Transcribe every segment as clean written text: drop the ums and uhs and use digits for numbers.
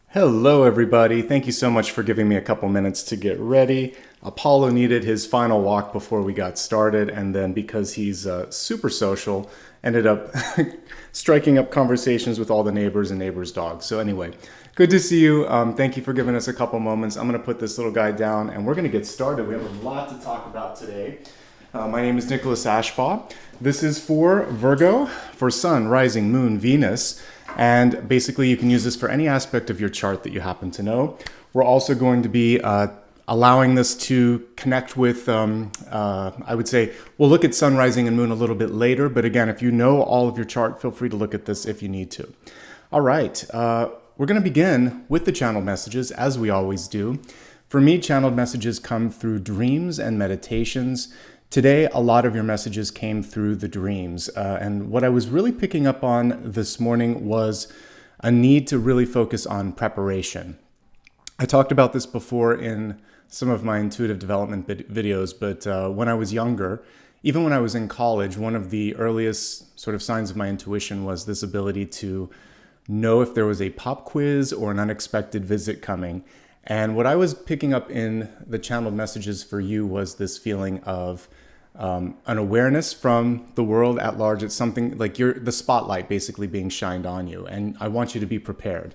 Hello, everybody. Thank you so much for giving me a couple minutes to get ready. Apollo needed his final walk before we got started, and then because he's super social, ended up striking up conversations with all the neighbors and neighbors' dogs. So anyway, good to see you. Thank you for giving us a couple moments. I'm going to put this little guy down, and we're going to get started. We have a lot to talk about today. My name is Nicholas Ashbaugh. This is for Virgo, for Sun, Rising, Moon, Venus. And basically, you can use this for any aspect of your chart that you happen to know. We're also going to be allowing this to connect with, I would say, we'll look at Sun, Rising, and Moon a little bit later. But again, if you know all of your chart, feel free to look at this if you need to. All right, we're going to begin with the channeled messages, as we always do. For me, channeled messages come through dreams and meditations. Today, a lot of your messages came through the dreams. And what I was really picking up on this morning was a need to really focus on preparation. I talked about this before in some of my intuitive development videos, but when I was younger, even when I was in college, one of the earliest sort of signs of my intuition was this ability to know if there was a pop quiz or an unexpected visit coming. And what I was picking up in the channeled messages for you was this feeling of an awareness from the world at large. It's something like you're the spotlight basically being shined on you, and I want you to be prepared.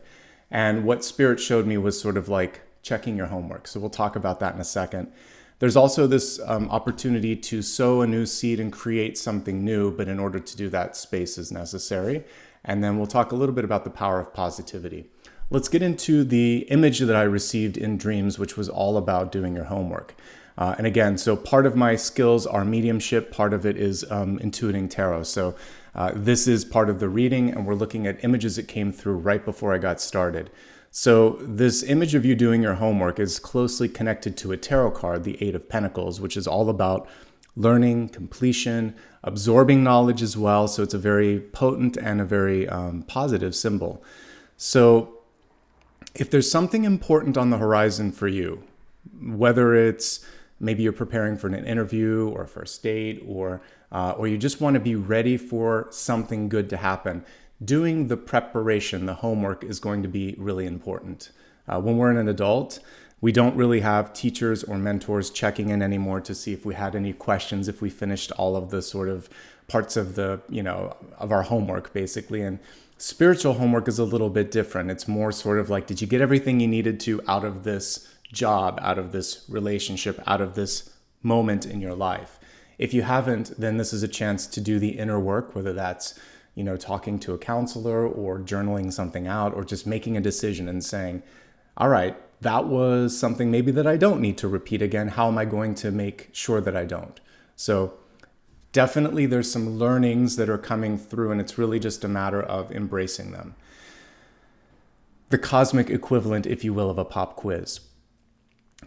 And what Spirit showed me was sort of like checking your homework. So we'll talk about that in a second. There's also this opportunity to sow a new seed and create something new, but in order to do that, space is necessary. And then we'll talk a little bit about the power of positivity. Let's get into the image that I received in dreams, which was all about doing your homework. And again, so part of my skills are mediumship, part of it is intuiting tarot. So this is part of the reading, and we're looking at images that came through right before I got started. So this image of you doing your homework is closely connected to a tarot card, the Eight of Pentacles, which is all about learning, completion, absorbing knowledge as well. So it's a very potent and a very positive symbol. So if there's something important on the horizon for you, whether it's maybe you're preparing for an interview or a first date, or you just want to be ready for something good to happen, doing the preparation, the homework is going to be really important. When we're an adult, we don't really have teachers or mentors checking in anymore to see if we had any questions, if we finished all of the sort of parts of the, of our homework basically. And spiritual homework is a little bit different. It's more sort of like, did you get everything you needed to out of this job, out of this relationship, out of this moment in your life? If you haven't, then this is a chance to do the inner work, whether that's, talking to a counselor or journaling something out, or just making a decision and saying, all right, that was something maybe that I don't need to repeat again. How am I going to make sure that I don't? So definitely there's some learnings that are coming through, and it's really just a matter of embracing them. The cosmic equivalent, if you will, of a pop quiz.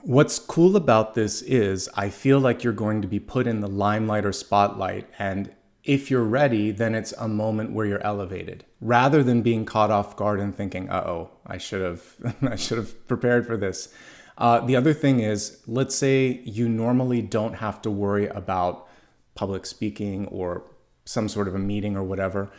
What's cool about this is I feel like you're going to be put in the limelight or spotlight, and if you're ready, then it's a moment where you're elevated, rather than being caught off guard and thinking, uh-oh, I should have prepared for this. The other thing is, let's say you normally don't have to worry about public speaking or some sort of a meeting or whatever.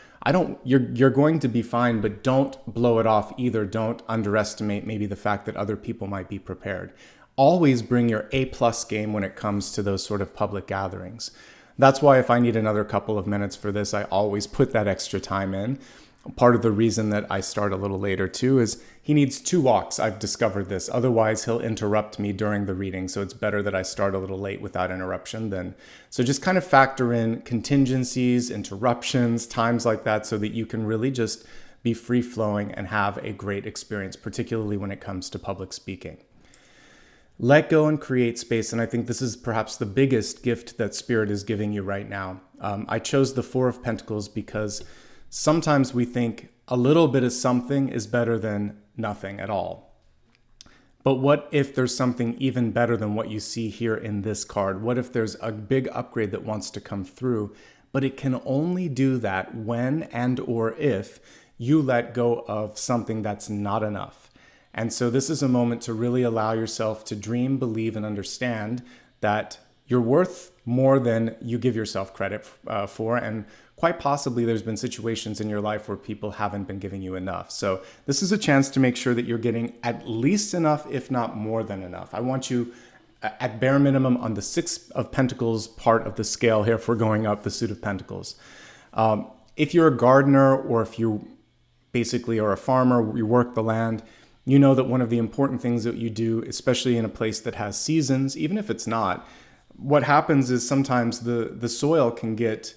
You're going to be fine, but don't blow it off either. Don't underestimate maybe the fact that other people might be prepared. Always bring your A+ game when it comes to those sort of public gatherings. That's why if I need another couple of minutes for this, I always put that extra time in. Part of the reason that I start a little later too is he needs 2 walks. I've discovered this. Otherwise, he'll interrupt me during the reading. So it's better that I start a little late without interruption then. So just kind of factor in contingencies, interruptions, times like that, so that you can really just be free flowing and have a great experience, particularly when it comes to public speaking. Let go and create space. And I think this is perhaps the biggest gift that Spirit is giving you right now. I chose the Four of Pentacles because sometimes we think a little bit of something is better than nothing at all. But what if there's something even better than what you see here in this card? What if there's a big upgrade that wants to come through, but it can only do that when and or if you let go of something that's not enough. And so this is a moment to really allow yourself to dream, believe, and understand that your worth more than you give yourself credit for. And quite possibly there's been situations in your life where people haven't been giving you enough. So this is a chance to make sure that you're getting at least enough, if not more than enough. I want you at bare minimum on the Six of Pentacles part of the scale here, if we're going up the Suit of Pentacles. If you're a gardener, or if you basically are a farmer, you work the land, you know that one of the important things that you do, especially in a place that has seasons, even if it's not, what happens is sometimes the soil can get,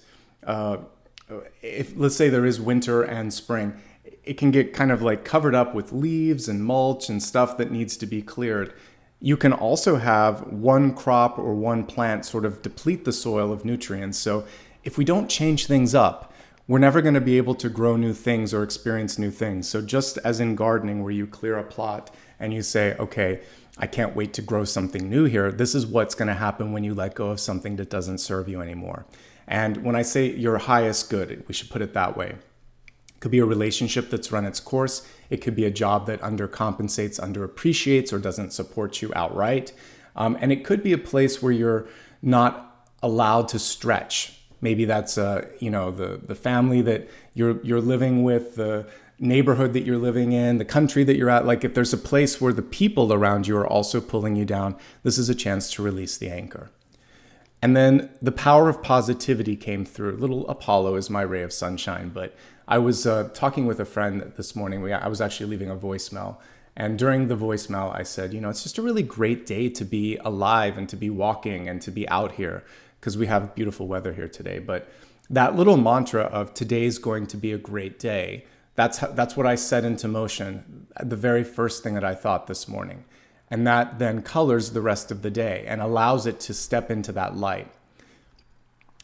if let's say there is winter and spring, it can get kind of like covered up with leaves and mulch and stuff that needs to be cleared. You can also have one crop or one plant sort of deplete the soil of nutrients. So if we don't change things up, we're never going to be able to grow new things or experience new things. So just as in gardening, where you clear a plot and you say, okay, I can't wait to grow something new here, this is what's going to happen when you let go of something that doesn't serve you anymore. And when I say your highest good, we should put it that way. It could be a relationship that's run its course. It could be a job that undercompensates, underappreciates, or doesn't support you outright. And it could be a place where you're not allowed to stretch. Maybe that's the family that you're living with, the neighborhood that you're living in, the country that you're at. Like if there's a place where the people around you are also pulling you down, this is a chance to release the anchor. And then the power of positivity came through. Little Apollo is my ray of sunshine. But I was talking with a friend this morning. I was actually leaving a voicemail. And during the voicemail, I said, it's just a really great day to be alive and to be walking and to be out here, because we have beautiful weather here today. But that little mantra of today's going to be a great day, that's what I set into motion, the very first thing that I thought this morning. And that then colors the rest of the day and allows it to step into that light.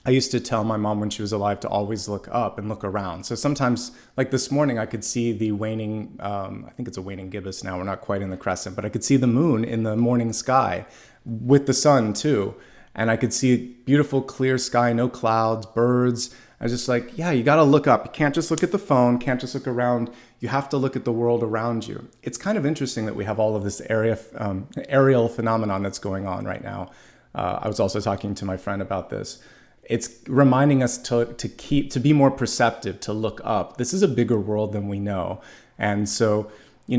I used to tell my mom when she was alive to always look up and look around. So sometimes, like this morning, I could see the waning, I think it's a waning gibbous now, we're not quite in the crescent, but I could see the moon in the morning sky with the sun too. And I could see beautiful clear sky, no clouds, birds. I was just like, yeah, you got to look up. You can't just look at the phone, can't just look around. You have to look at the world around you. It's kind of interesting that we have all of this aerial phenomenon that's going on right now. I was also talking to my friend about this. It's reminding us to be more perceptive, to look up. This is a bigger world than we know. And so,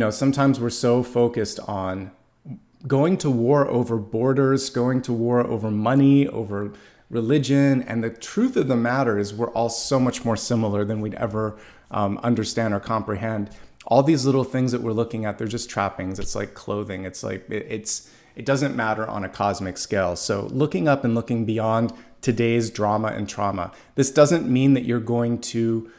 sometimes we're so focused on going to war over borders, going to war over money, over religion. And the truth of the matter is we're all so much more similar than we'd ever understand or comprehend. All these little things that we're looking at, they're just trappings. It's like clothing. It's like, it doesn't matter on a cosmic scale. So looking up and looking beyond today's drama and trauma. This doesn't mean that you're going to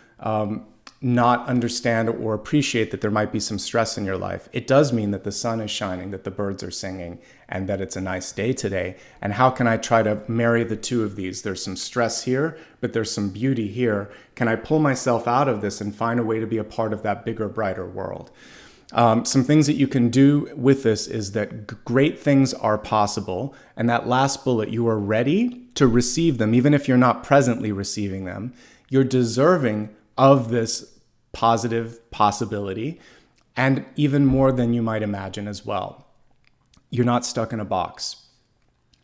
not understand or appreciate that there might be some stress in your life. It does mean that the sun is shining, that the birds are singing, and that it's a nice day today. And how can I try to marry the two of these? There's some stress here, but there's some beauty here. Can I pull myself out of this and find a way to be a part of that bigger, brighter world? Some things that you can do with this is that great things are possible. And that last bullet, you are ready to receive them, even if you're not presently receiving them. You're deserving of this positive possibility, and even more than you might imagine as well. You're not stuck in a box.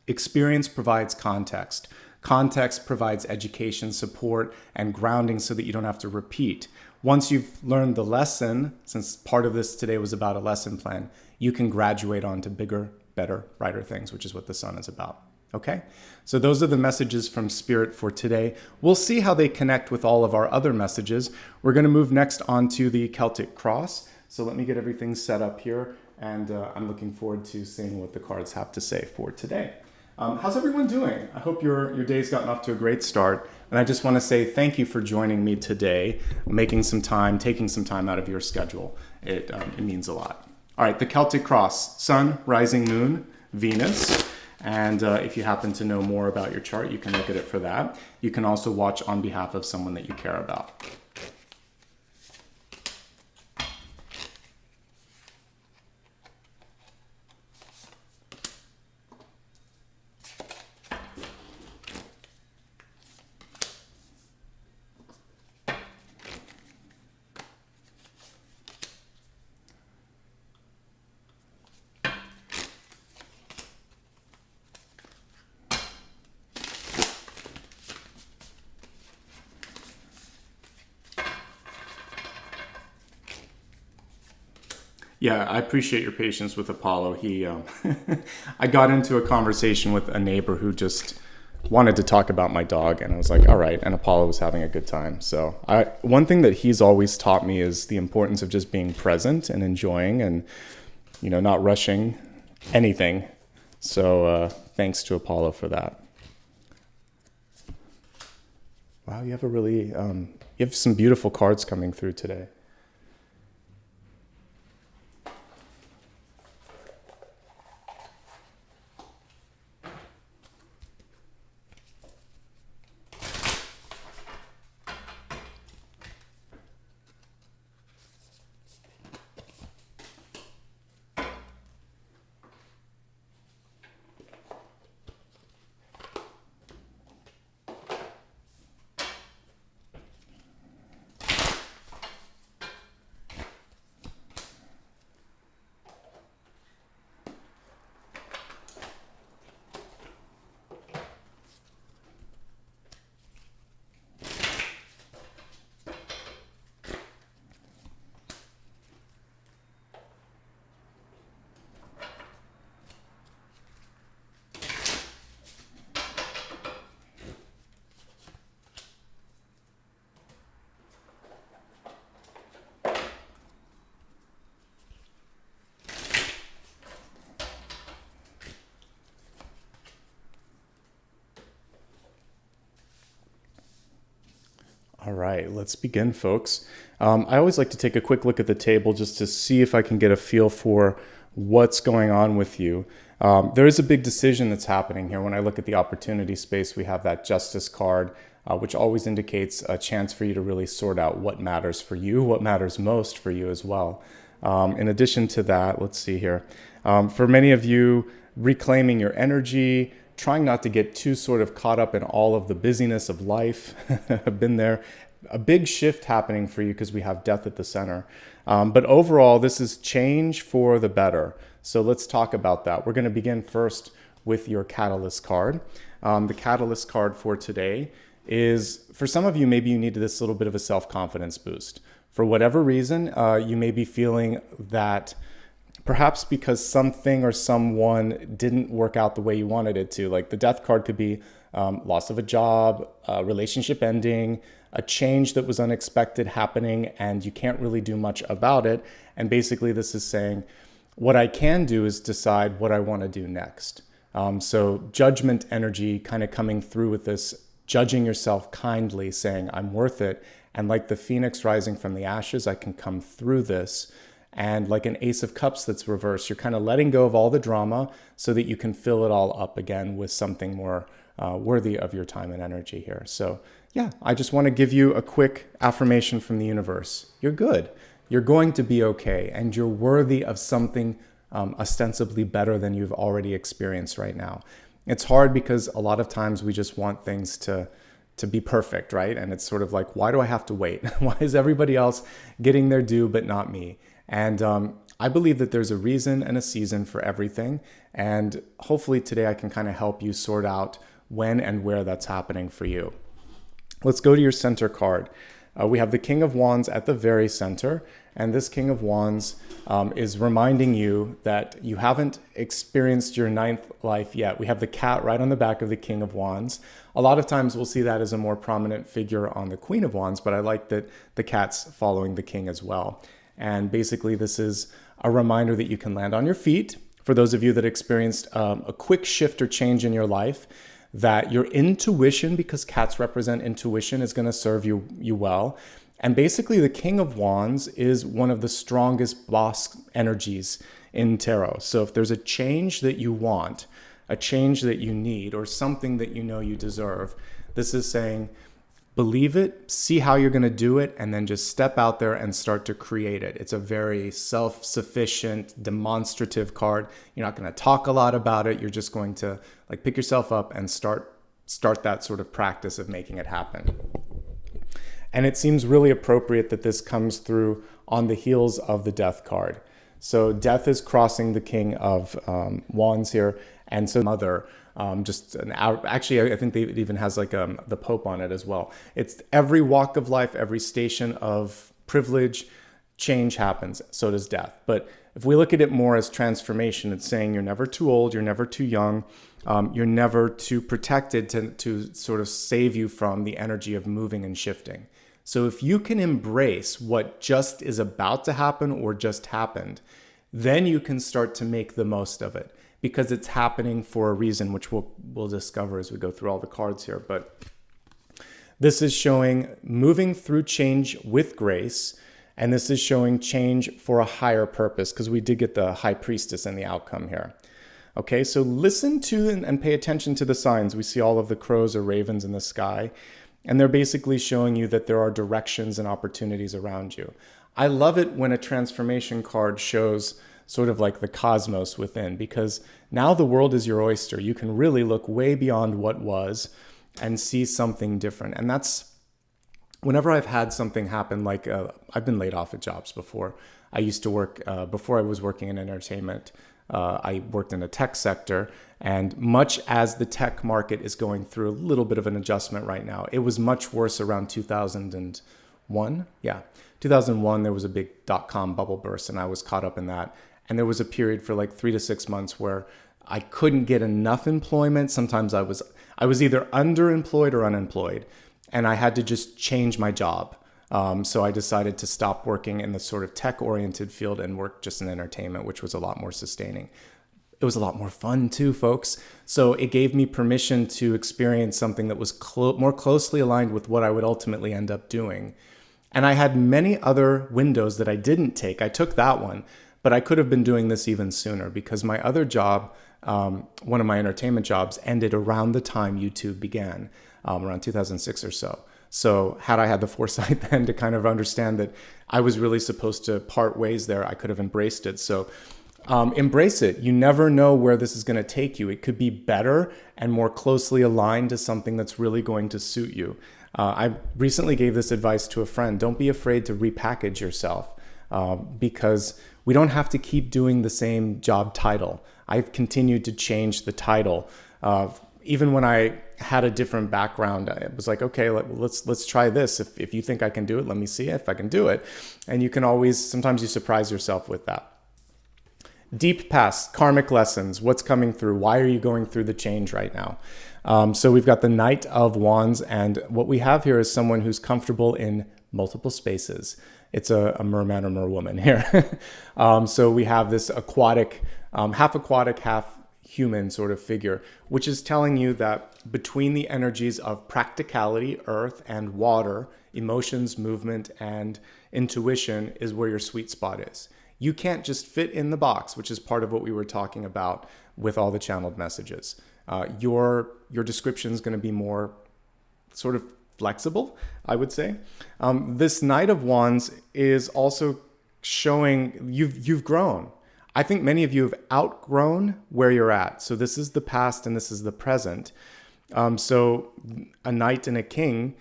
Experience provides context. Context provides education, support, and grounding so that you don't have to repeat. Once you've learned the lesson, since part of this today was about a lesson plan, you can graduate on to bigger, better, brighter things, which is what the sun is about. Okay? So those are the messages from Spirit for today. We'll see how they connect with all of our other messages. We're going to move next on to the Celtic Cross. So let me get everything set up here, and I'm looking forward to seeing what the cards have to say for today. How's everyone doing? I hope your day's gotten off to a great start. And I just want to say thank you for joining me today, making some time, taking some time out of your schedule. It means a lot. All right, the Celtic Cross, Sun, Rising Moon, Venus. And if you happen to know more about your chart, you can look at it for that. You can also watch on behalf of someone that you care about. Yeah, I appreciate your patience with Apollo. I got into a conversation with a neighbor who just wanted to talk about my dog, and I was like, all right. And Apollo was having a good time. So, one thing that he's always taught me is the importance of just being present and enjoying, and not rushing anything. So, thanks to Apollo for that. Wow, you have some beautiful cards coming through today. All right, let's begin, folks. I always like to take a quick look at the table just to see if I can get a feel for what's going on with you. There is a big decision that's happening here. When I look at the opportunity space, we have that Justice card, which always indicates a chance for you to really sort out what matters for you, what matters most for you as well. In addition to that, let's see here. For many of you, reclaiming your energy, trying not to get too sort of caught up in all of the busyness of life. I've been there. A big shift happening for you because we have death at the center. But overall, this is change for the better. So let's talk about that. We're going to begin first with your catalyst card. The catalyst card for today is, for some of you, maybe you need this little bit of a self-confidence boost. For whatever reason, you may be feeling that perhaps because something or someone didn't work out the way you wanted it to. Like the death card could be loss of a job, a relationship ending, a change that was unexpected happening, and you can't really do much about it. And basically this is saying, what I can do is decide what I want to do next. So judgment energy kind of coming through with this, judging yourself kindly, saying, I'm worth it. And like the phoenix rising from the ashes, I can come through this. And like an ace of cups that's reversed, you're kind of letting go of all the drama so that you can fill it all up again with something more worthy of your time and energy here. So yeah, I just want to give you a quick affirmation from the universe. You're good. You're going to be okay. And you're worthy of something ostensibly better than you've already experienced right now. It's hard because a lot of times we just want things to be perfect, right? And it's sort of like, why do I have to wait? Why is everybody else getting their due but not me? And I believe that there's a reason and a season for everything. And hopefully today I can kind of help you sort out when and where that's happening for you. Let's go to your center card. We have the King of Wands at the very center. And this King of Wands is reminding you that you haven't experienced your ninth life yet. We have the cat right on the back of the King of Wands. A lot of times we'll see that as a more prominent figure on the Queen of Wands, but I like that the cat's following the king as well. And basically this is a reminder that you can land on your feet. For those of you that experienced a quick shift or change in your life, that your intuition, because cats represent intuition, is going to serve you well. And basically the King of Wands is one of the strongest boss energies in tarot. So if there's a change that you want, a change that you need, or something that you know you deserve, this is saying, believe it, see how you're going to do it, and then just step out there and start to create it. It's a very self-sufficient, demonstrative card. You're not going to talk a lot about it. You're just going to like pick yourself up and start that sort of practice of making it happen. And it seems really appropriate that this comes through on the heels of the Death card. So Death is crossing the King of Wands here, and so Mother. Actually, I think it even has like the Pope on it as well. It's every walk of life, every station of privilege, change happens, so does death. But if we look at it more as transformation, it's saying you're never too old, you're never too young, you're never too protected to sort of save you from the energy of moving and shifting. So if you can embrace what just is about to happen or just happened, then you can start to make the most of it, because it's happening for a reason, which we'll discover as we go through all the cards here. But this is showing moving through change with grace, and this is showing change for a higher purpose, because we did get the High Priestess in the outcome here. Okay, so listen to and pay attention to the signs. We see all of the crows or ravens in the sky, and they're basically showing you that there are directions and opportunities around you. I love it when a transformation card shows sort of like the cosmos within, because now the world is your oyster. You can really look way beyond what was and see something different. And that's whenever I've had something happen, like I've been laid off at jobs before. I used to work, before I was working in entertainment, I worked in a tech sector, and much as the tech market is going through a little bit of an adjustment right now, it was much worse around 2001. Yeah, 2001, there was a big dot-com bubble burst, and I was caught up in that. And there was a period for like 3 to 6 months where I couldn't get enough employment. Sometimes I was either underemployed or unemployed, and I had to just change my job. So I decided to stop working in the sort of tech-oriented field and work just in entertainment, which was a lot more sustaining. It was a lot more fun too, folks. So it gave me permission to experience something that was more closely aligned with what I would ultimately end up doing. And I had many other windows that I didn't take. I took that one, but I could have been doing this even sooner, because my other job, one of my entertainment jobs, ended around the time YouTube began, around 2006 or so. So had I had the foresight then to kind of understand that I was really supposed to part ways there, I could have embraced it. So embrace it. You never know where this is going to take you. It could be better and more closely aligned to something that's really going to suit you. I recently gave this advice to a friend. Don't be afraid to repackage yourself, because we don't have to keep doing the same job title. I've continued to change the title. Even when I had a different background, I was like, okay, let's try this. If you think I can do it, let me see if I can do it. And you can always, sometimes you surprise yourself with that. Deep past, karmic lessons, what's coming through? Why are you going through the change right now? So we've got the Knight of Wands, and what we have here is someone who's comfortable in multiple spaces. It's a merman or merwoman here. So we have this aquatic, half human sort of figure, which is telling you that between the energies of practicality, earth, and water, emotions, movement, and intuition is where your sweet spot is. You can't just fit in the box, which is part of what we were talking about with all the channeled messages. Your description is going to be more sort of flexible, I would say. This Knight of Wands is also showing you've grown. I think many of you have outgrown where you're at. So this is the past and this is the present. So a knight and a king,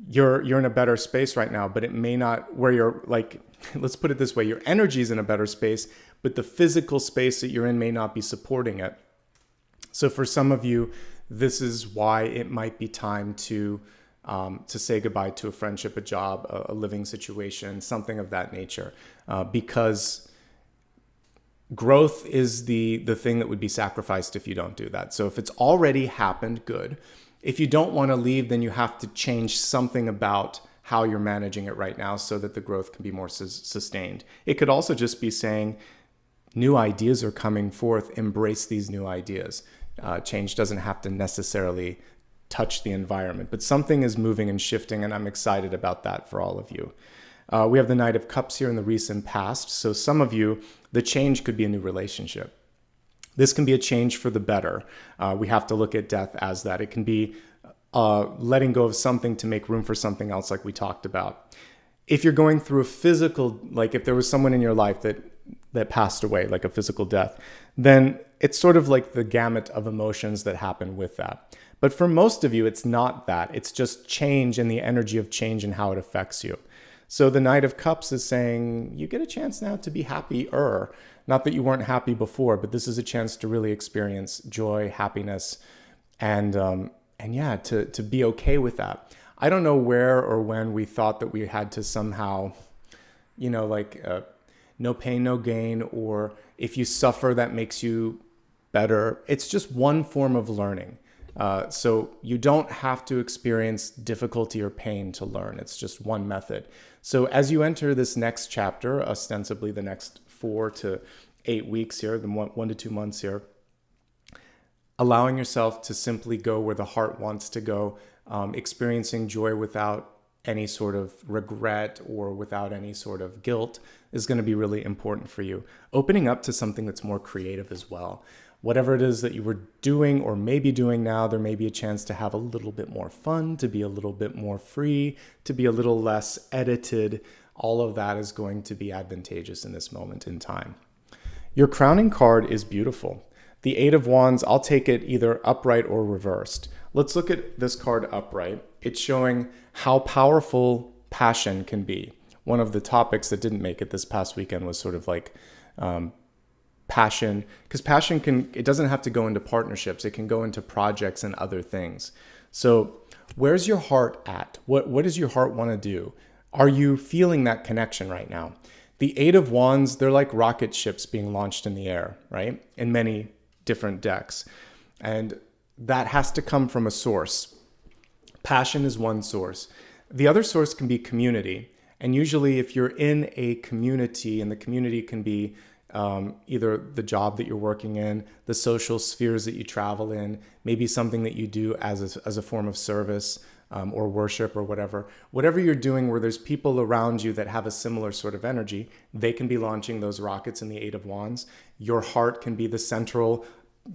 you're in a better space right now, but it may not where you're like, let's put it this way, your energy is in a better space, but the physical space that you're in may not be supporting it. So for some of you, this is why it might be time to say goodbye to a friendship, a job, a living situation, something of that nature, because growth is the thing that would be sacrificed if you don't do that. So if it's already happened, good. If you don't want to leave, then you have to change something about how you're managing it right now so that the growth can be more sustained. It could also just be saying new ideas are coming forth, embrace these new ideas. Change doesn't have to necessarily touch the environment, but something is moving and shifting, and I'm excited about that for all of you. We have the Knight of Cups here in the recent past. So some of you, the change could be a new relationship. This can be a change for the better. We have to look at death as that. It can be letting go of something to make room for something else, like we talked about. If you're going through a physical, like if there was someone in your life that passed away, like a physical death, then it's sort of like the gamut of emotions that happen with that. But for most of you, it's not that. It's just change and the energy of change and how it affects you. So the Knight of Cups is saying you get a chance now to be happier. Not that you weren't happy before, but this is a chance to really experience joy, happiness, and yeah, to be okay with that. I don't know where or when we thought that we had to somehow no pain, no gain, or if you suffer, that makes you better. It's just one form of learning. So you don't have to experience difficulty or pain to learn. It's just one method. So as you enter this next chapter, ostensibly the next 4 to 8 weeks here, the 1 to 2 months here, allowing yourself to simply go where the heart wants to go, experiencing joy without any sort of regret or without any sort of guilt is going to be really important for you. Opening up to something that's more creative as well. Whatever it is that you were doing or maybe doing now, there may be a chance to have a little bit more fun, to be a little bit more free, to be a little less edited. All of that is going to be advantageous in this moment in time. Your crowning card is beautiful. The Eight of Wands, I'll take it either upright or reversed. Let's look at this card upright. It's showing how powerful passion can be. One of the topics that didn't make it this past weekend was sort of like passion, because passion it doesn't have to go into partnerships. It can go into projects and other things. So where's your heart at? What does your heart want to do? Are you feeling that connection right now? The Eight of Wands, they're like rocket ships being launched in the air, right? In many different decks. And that has to come from a source. Passion is one source. The other source can be community. And usually if you're in a community, and the community can be either the job that you're working in, the social spheres that you travel in, maybe something that you do as a form of service or worship or whatever you're doing where there's people around you that have a similar sort of energy, they can be launching those rockets in the Eight of Wands. Your heart can be the central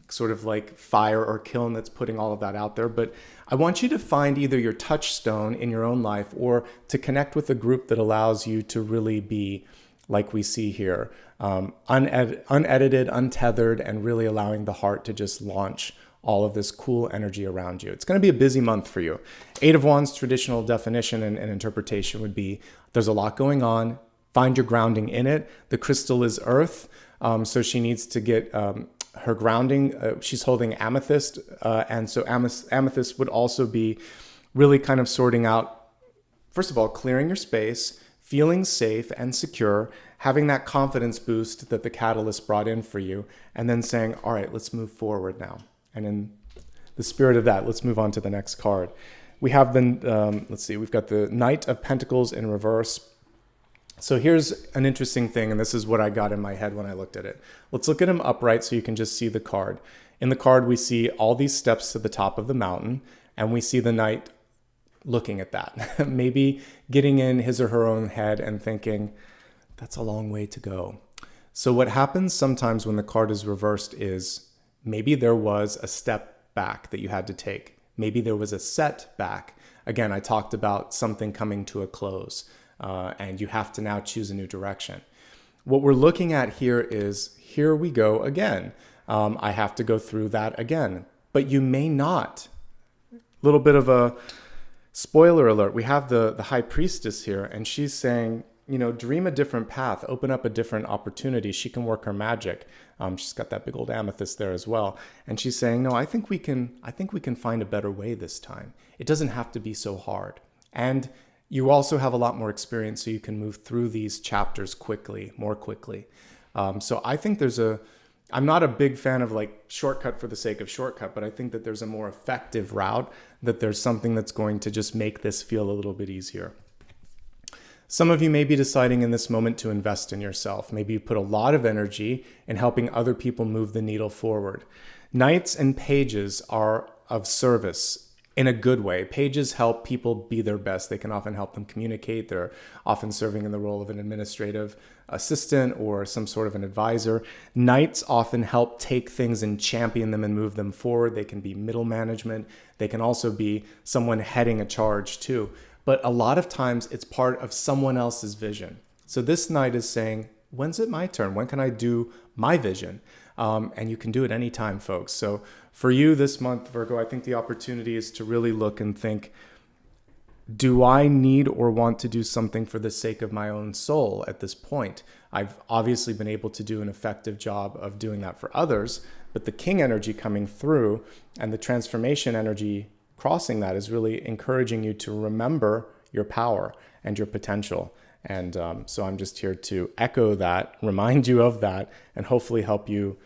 sort of like fire or kiln that's putting all of that out there. But I want you to find either your touchstone in your own life or to connect with a group that allows you to really be like we see here, unedited, untethered, and really allowing the heart to just launch all of this cool energy around you. It's going to be a busy month for you. Eight of Wands traditional definition and interpretation would be there's a lot going on. Find your grounding in it. The crystal is earth, so she needs to get her grounding. She's holding amethyst, and so amethyst would also be really kind of sorting out, first of all, clearing your space, feeling safe and secure, having that confidence boost that the catalyst brought in for you, and then saying, all right, let's move forward now. And in the spirit of that, let's move on to the next card. We have we've got the Knight of Pentacles in reverse. So here's an interesting thing, and this is what I got in my head when I looked at it. Let's look at him upright so you can just see the card. In the card, we see all these steps to the top of the mountain, and we see the knight looking at that. Maybe getting in his or her own head and thinking, that's a long way to go. So what happens sometimes when the card is reversed is maybe there was a step back that you had to take. Maybe there was a setback. Again, I talked about something coming to a close. And you have to now choose a new direction. What we're looking at here is, here we go again. I have to go through that again. But you may not. A little bit of a spoiler alert. We have the High Priestess here, and she's saying, dream a different path, open up a different opportunity. She can work her magic. She's got that big old amethyst there as well. And she's saying, no, I think we can find a better way this time. It doesn't have to be so hard. And you also have a lot more experience, so you can move through these chapters more quickly. So I think I'm not a big fan of like shortcut for the sake of shortcut, but I think that there's a more effective route, that there's something that's going to just make this feel a little bit easier. Some of you may be deciding in this moment to invest in yourself. Maybe you put a lot of energy in helping other people move the needle forward. Knights and pages are of service in a good way. Pages help people be their best. They can often help them communicate. They're often serving in the role of an administrative assistant or some sort of an advisor. Knights often help take things and champion them and move them forward. They can be middle management. They can also be someone heading a charge too. But a lot of times it's part of someone else's vision. So this knight is saying, when's it my turn? When can I do my vision? And you can do it anytime, folks. So for you this month, Virgo, I think the opportunity is to really look and think, do I need or want to do something for the sake of my own soul at this point? I've obviously been able to do an effective job of doing that for others, but the king energy coming through and the transformation energy crossing that is really encouraging you to remember your power and your potential. And so I'm just here to echo that, remind you of that, and hopefully help you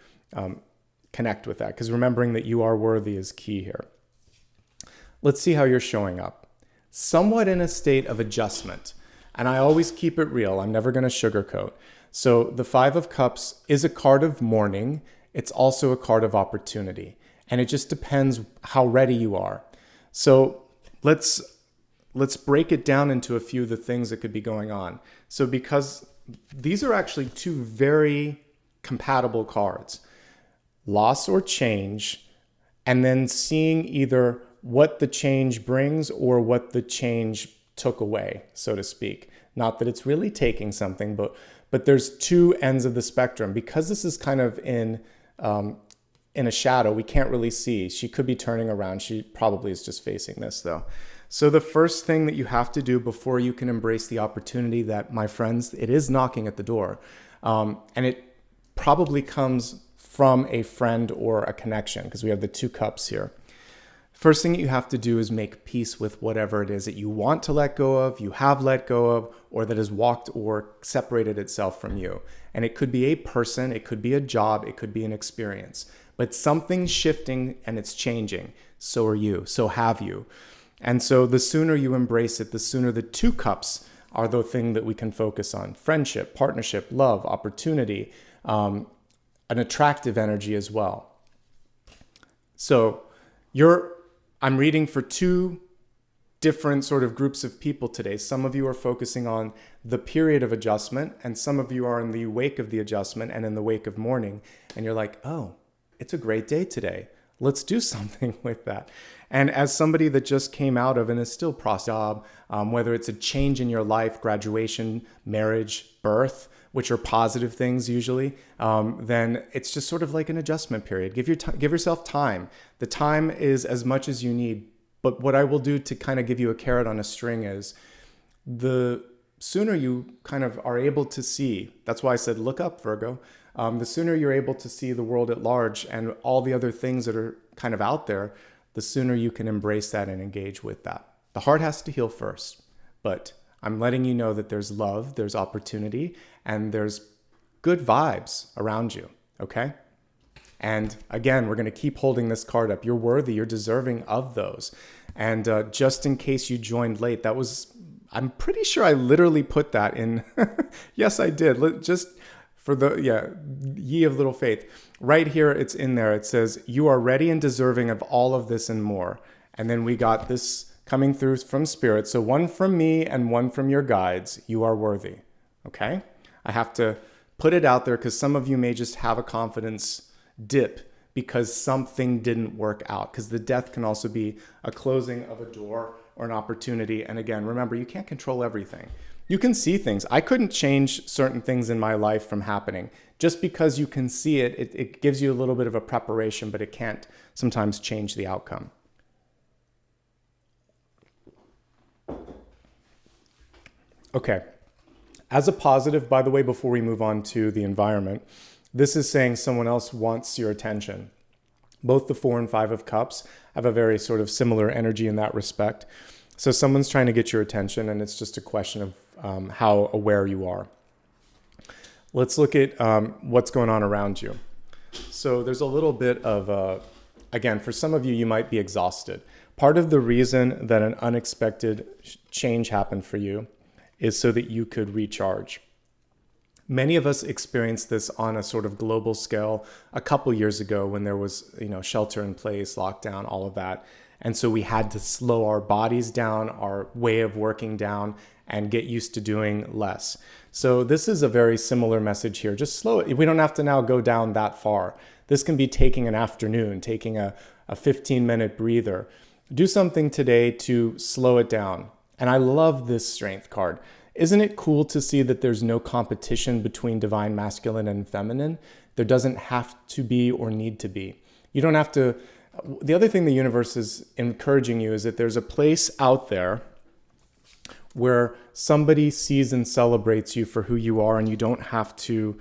connect with that. Because remembering that you are worthy is key here. Let's see how you're showing up. Somewhat in a state of adjustment. And I always keep it real. I'm never going to sugarcoat. So the Five of Cups is a card of mourning. It's also a card of opportunity. And it just depends how ready you are. So let's break it down into a few of the things that could be going on. So because these are actually two very compatible cards, loss or change, and then seeing either what the change brings or what the change took away, so to speak. Not that it's really taking something, but there's two ends of the spectrum. Because this is kind of in a shadow, we can't really see. She could be turning around. She probably is just facing this though. So the first thing that you have to do before you can embrace the opportunity that, my friends, it is knocking at the door. And it probably comes from a friend or a connection, because we have the two cups here. First thing that you have to do is make peace with whatever it is that you want to let go of, you have let go of, or that has walked or separated itself from you. And it could be a person, it could be a job, it could be an experience. But something's shifting and it's changing. So are you, so have you. And so the sooner you embrace it, the sooner the two cups are the thing that we can focus on. Friendship, partnership, love, opportunity, an attractive energy as well. So I'm reading for two different sort of groups of people today. Some of you are focusing on the period of adjustment, and some of you are in the wake of the adjustment and in the wake of mourning. And you're like, oh, it's a great day today. Let's do something with that. And as somebody that just came out of and is still job, whether it's a change in your life, graduation, marriage, birth, which are positive things usually, then it's just sort of like an adjustment period. Give yourself time. The time is as much as you need. But what I will do to kind of give you a carrot on a string is the sooner you kind of are able to see, that's why I said look up, Virgo, the sooner you're able to see the world at large and all the other things that are kind of out there, the sooner you can embrace that and engage with that. The heart has to heal first, but I'm letting you know that there's love, there's opportunity, and there's good vibes around you, okay? And again, we're going to keep holding this card up. You're worthy, you're deserving of those. And just in case you joined late, I'm pretty sure I literally put that in. Yes, I did. Just for ye of little faith. Right here, it's in there. It says, you are ready and deserving of all of this and more. And then we got this coming through from Spirit. So one from me and one from your guides. You are worthy. Okay? I have to put it out there because some of you may just have a confidence dip because something didn't work out. Because the death can also be a closing of a door or an opportunity. And again, remember, you can't control everything. You can see things. I couldn't change certain things in my life from happening. Just because you can see it, it gives you a little bit of a preparation, but it can't sometimes change the outcome. Okay. As a positive, by the way, before we move on to the environment, this is saying someone else wants your attention. Both the 4 and 5 of Cups have a very sort of similar energy in that respect. So someone's trying to get your attention, and it's just a question of how aware you are. Let's look at what's going on around you. So there's a little bit of, again, for some of you, you might be exhausted. Part of the reason that an unexpected change happened for you is so that you could recharge. Many of us experienced this on a sort of global scale a couple years ago when there was, shelter in place, lockdown, all of that. And so we had to slow our bodies down, our way of working down, and get used to doing less. So this is a very similar message here. Just slow it. We don't have to now go down that far. This can be taking an afternoon, taking a 15-minute breather. Do something today to slow it down. And I love this strength card. Isn't it cool to see that there's no competition between divine masculine and feminine? There doesn't have to be or need to be. You don't have to. The other thing the universe is encouraging you is that there's a place out there where somebody sees and celebrates you for who you are, and you don't have to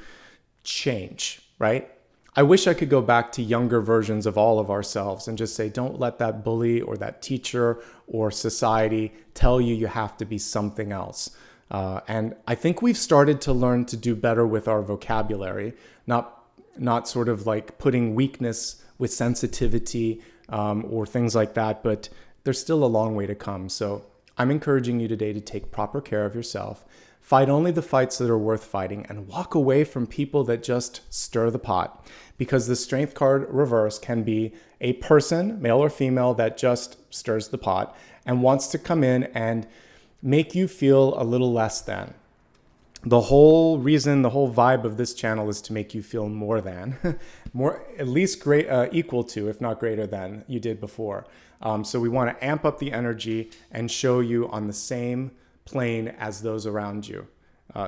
change, right? I wish I could go back to younger versions of all of ourselves and just say, don't let that bully or that teacher or society tell you you have to be something else. And I think we've started to learn to do better with our vocabulary, not sort of like putting weakness with sensitivity or things like that, but there's still a long way to come. So I'm encouraging you today to take proper care of yourself, fight only the fights that are worth fighting, and walk away from people that just stir the pot. Because the Strength card reverse can be a person, male or female, that just stirs the pot and wants to come in and make you feel a little less than. The whole reason, the whole vibe of this channel is to make you feel more than, more, at least equal to, if not greater than you did before. So we want to amp up the energy and show you on the same plane as those around you.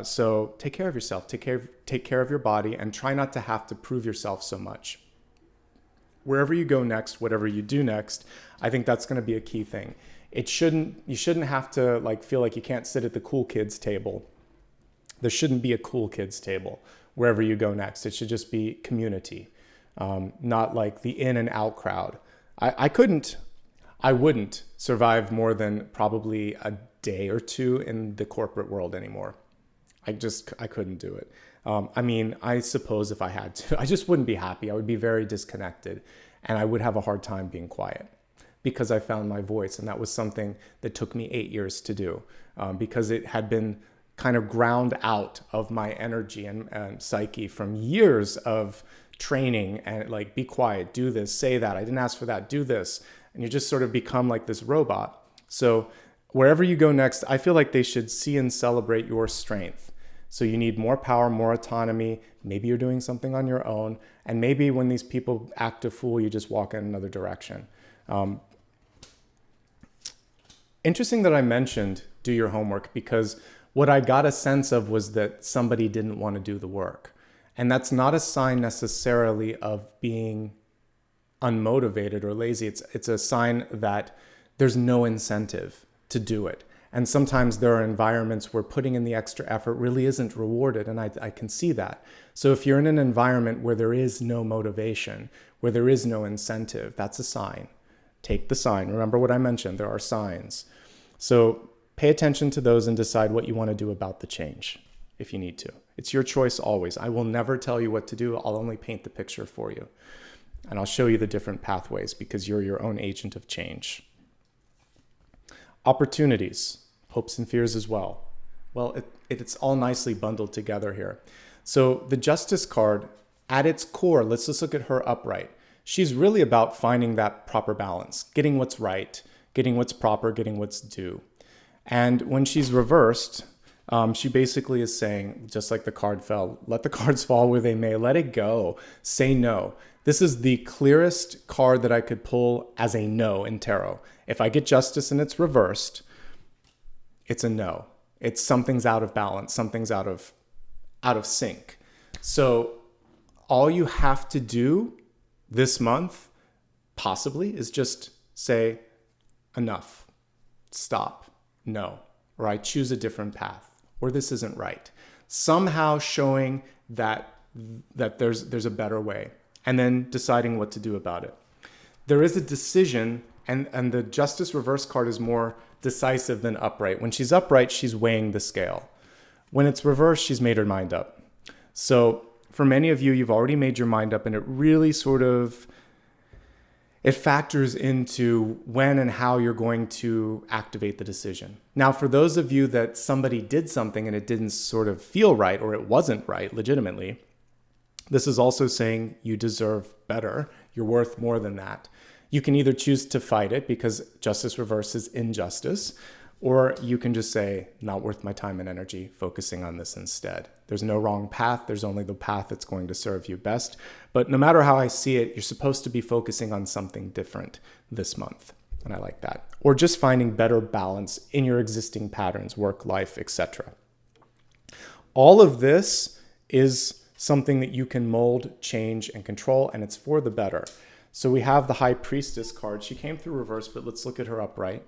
So take care of yourself, take care of your body, and try not to have to prove yourself so much. Wherever you go next, whatever you do next, I think that's going to be a key thing. You shouldn't have to like feel like you can't sit at the cool kids table. There shouldn't be a cool kids table wherever you go next. It should just be community, not like the in and out crowd. I wouldn't survive more than probably a day or two in the corporate world anymore. I couldn't do it. I suppose if I had to, I just wouldn't be happy. I would be very disconnected, and I would have a hard time being quiet because I found my voice. And that was something that took me 8 years to do because it had been kind of ground out of my energy and psyche from years of training and like, be quiet, do this, say that, I didn't ask for that, do this. And you just sort of become like this robot. So wherever you go next, I feel like they should see and celebrate your strength. So you need more power, more autonomy. Maybe you're doing something on your own. And maybe when these people act a fool, you just walk in another direction. Interesting that I mentioned do your homework, because what I got a sense of was that somebody didn't want to do the work. And that's not a sign necessarily of being unmotivated or lazy. It's a sign that there's no incentive to do it. And sometimes there are environments where putting in the extra effort really isn't rewarded, and I can see that. So if you're in an environment where there is no motivation, where there is no incentive, that's a sign. Take the sign. Remember what I mentioned, there are signs. So pay attention to those and decide what you want to do about the change if you need to. It's your choice always. I will never tell you what to do. I'll only paint the picture for you. And I'll show you the different pathways because you're your own agent of change. Opportunities, hopes and fears as well. Well, it's all nicely bundled together here. So the Justice card, at its core, let's just look at her upright. She's really about finding that proper balance, getting what's right, getting what's proper, getting what's due. And when she's reversed, she basically is saying, just like the card fell, let the cards fall where they may, let it go, say no. This is the clearest card that I could pull as a no in tarot. If I get Justice and it's reversed, it's a no. It's something's out of balance, something's out of sync. So all you have to do this month, possibly, is just say enough, stop, no, or I choose a different path, or this isn't right. Somehow showing that there's a better way, and then deciding what to do about it. There is a decision, and the Justice reverse card is more decisive than upright. When she's upright, she's weighing the scale. When it's reversed, she's made her mind up. So for many of you, you've already made your mind up, and it really it factors into when and how you're going to activate the decision. Now, for those of you that somebody did something and it didn't sort of feel right, or it wasn't right legitimately, this is also saying you deserve better. You're worth more than that. You can either choose to fight it because Justice reverses injustice, or you can just say, not worth my time and energy, focusing on this instead. There's no wrong path. There's only the path that's going to serve you best. But no matter how I see it, you're supposed to be focusing on something different this month. And I like that. Or just finding better balance in your existing patterns, work, life, etc. All of this is something that you can mold, change, and control, and it's for the better. So we have the High Priestess card. She came through reverse, but let's look at her upright.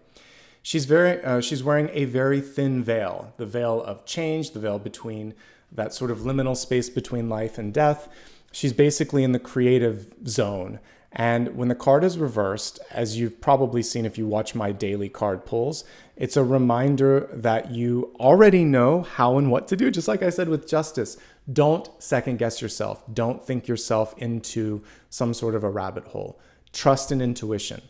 She's wearing a very thin veil, the veil of change, the veil between that sort of liminal space between life and death. She's basically in the creative zone. And when the card is reversed, as you've probably seen if you watch my daily card pulls, it's a reminder that you already know how and what to do. Just like I said with justice, don't second guess yourself. Don't think yourself into some sort of a rabbit hole. Trust in intuition.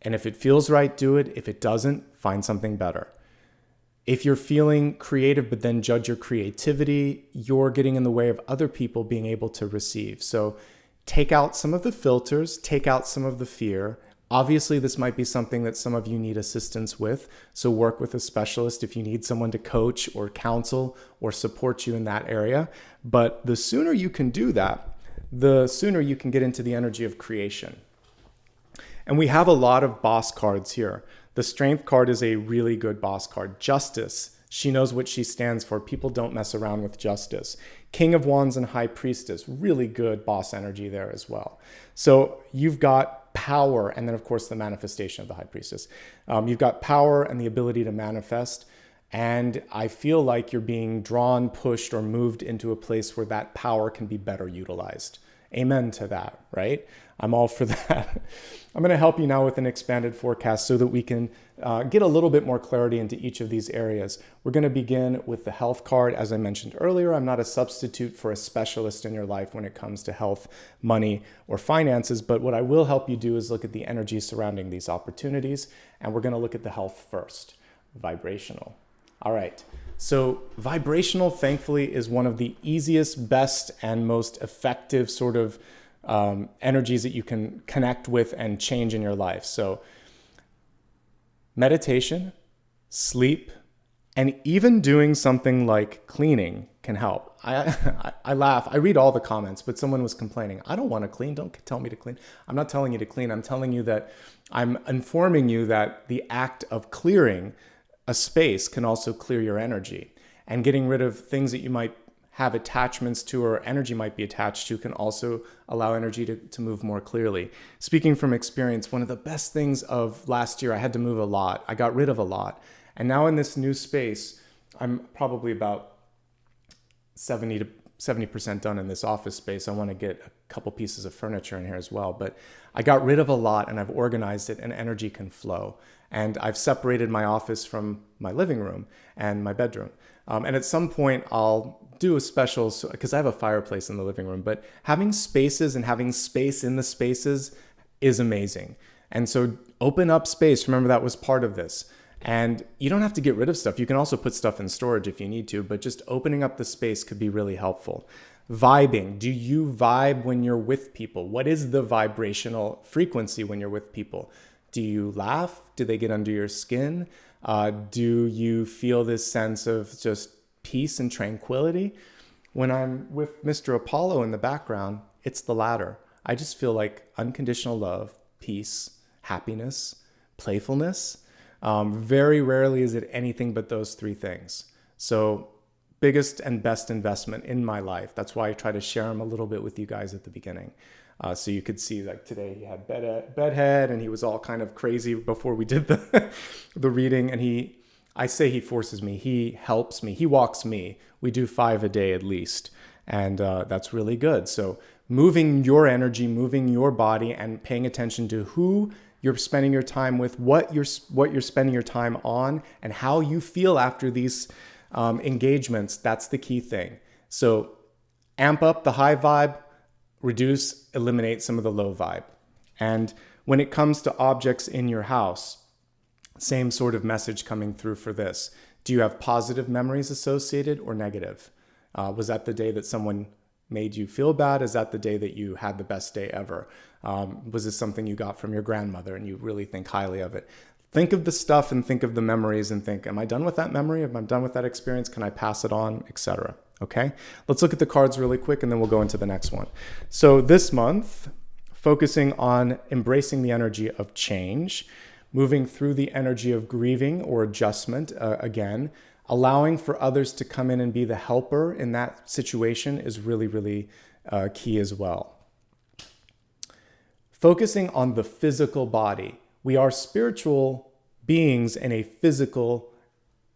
And if it feels right, do it. If it doesn't, find something better. If you're feeling creative, but then judge your creativity, you're getting in the way of other people being able to receive. So take out some of the filters, take out some of the fear. Obviously, this might be something that some of you need assistance with. So work with a specialist if you need someone to coach or counsel or support you in that area. But the sooner you can do that, the sooner you can get into the energy of creation. And we have a lot of boss cards here. The Strength card is a really good boss card. Justice, she knows what she stands for. People don't mess around with justice. King of Wands and High Priestess, really good boss energy there as well. So you've got power, and then of course the manifestation of the High Priestess. You've got power and the ability to manifest. And I feel like you're being drawn, pushed, or moved into a place where that power can be better utilized. Amen to that, right? I'm all for that. I'm going to help you now with an expanded forecast so that we can get a little bit more clarity into each of these areas. We're going to begin with the health card. As I mentioned earlier, I'm not a substitute for a specialist in your life when it comes to health, money, or finances, but what I will help you do is look at the energy surrounding these opportunities, and we're going to look at the health first, vibrational. All right. So vibrational, thankfully, is one of the easiest, best, and most effective sort of energies that you can connect with and change in your life. So meditation, sleep, and even doing something like cleaning can help. I laugh. I read all the comments, but someone was complaining, I don't want to clean. Don't tell me to clean. I'm not telling you to clean. I'm telling you that I'm informing you that the act of clearing a space can also clear your energy, and getting rid of things that you might have attachments to or energy might be attached to can also allow energy to move more clearly. Speaking from experience, one of the best things of last year, I had to move a lot. I got rid of a lot. And now in this new space, I'm probably about 70% done in this office space. I want to get a couple pieces of furniture in here as well. But I got rid of a lot and I've organized it, and energy can flow. And I've separated my office from my living room and my bedroom. And at some point I'll do a special, because I have a fireplace in the living room, but having spaces and having space in the spaces is amazing. And so open up space. Remember, that was part of this. And you don't have to get rid of stuff. You can also put stuff in storage if you need to, but just opening up the space could be really helpful. Vibing. Do you vibe when you're with people? What is the vibrational frequency when you're with people? Do you laugh? Do they get under your skin? Do you feel this sense of just peace and tranquility? When I'm with Mr. Apollo in the background, it's the latter. I just feel like unconditional love, peace, happiness, playfulness. Very rarely is it anything but those three things. So biggest and best investment in my life. That's why I try to share them a little bit with you guys at the beginning. So you could see, like today he had bedhead and he was all kind of crazy before we did the reading. And I say he forces me, he helps me, he walks me. We do 5 a day at least. And that's really good. So moving your energy, moving your body, and paying attention to who you're spending your time with, what you're spending your time on, and how you feel after these engagements. That's the key thing. So amp up the high vibe, eliminate some of the low vibe. And when it comes to objects in your house, same sort of message coming through for this. Do you have positive memories associated or negative? Was that the day that someone made you feel bad? Is that the day that you had the best day ever? Was this something you got from your grandmother and you really think highly of it? Think of the stuff and think of the memories and think, am I done with that memory? Am I done with that experience? Can I pass it on, etc.? Okay, let's look at the cards really quick and then we'll go into the next one. So this month, focusing on embracing the energy of change, moving through the energy of grieving or adjustment, again, allowing for others to come in and be the helper in that situation is really, really key as well. Focusing on the physical body. We are spiritual beings in a physical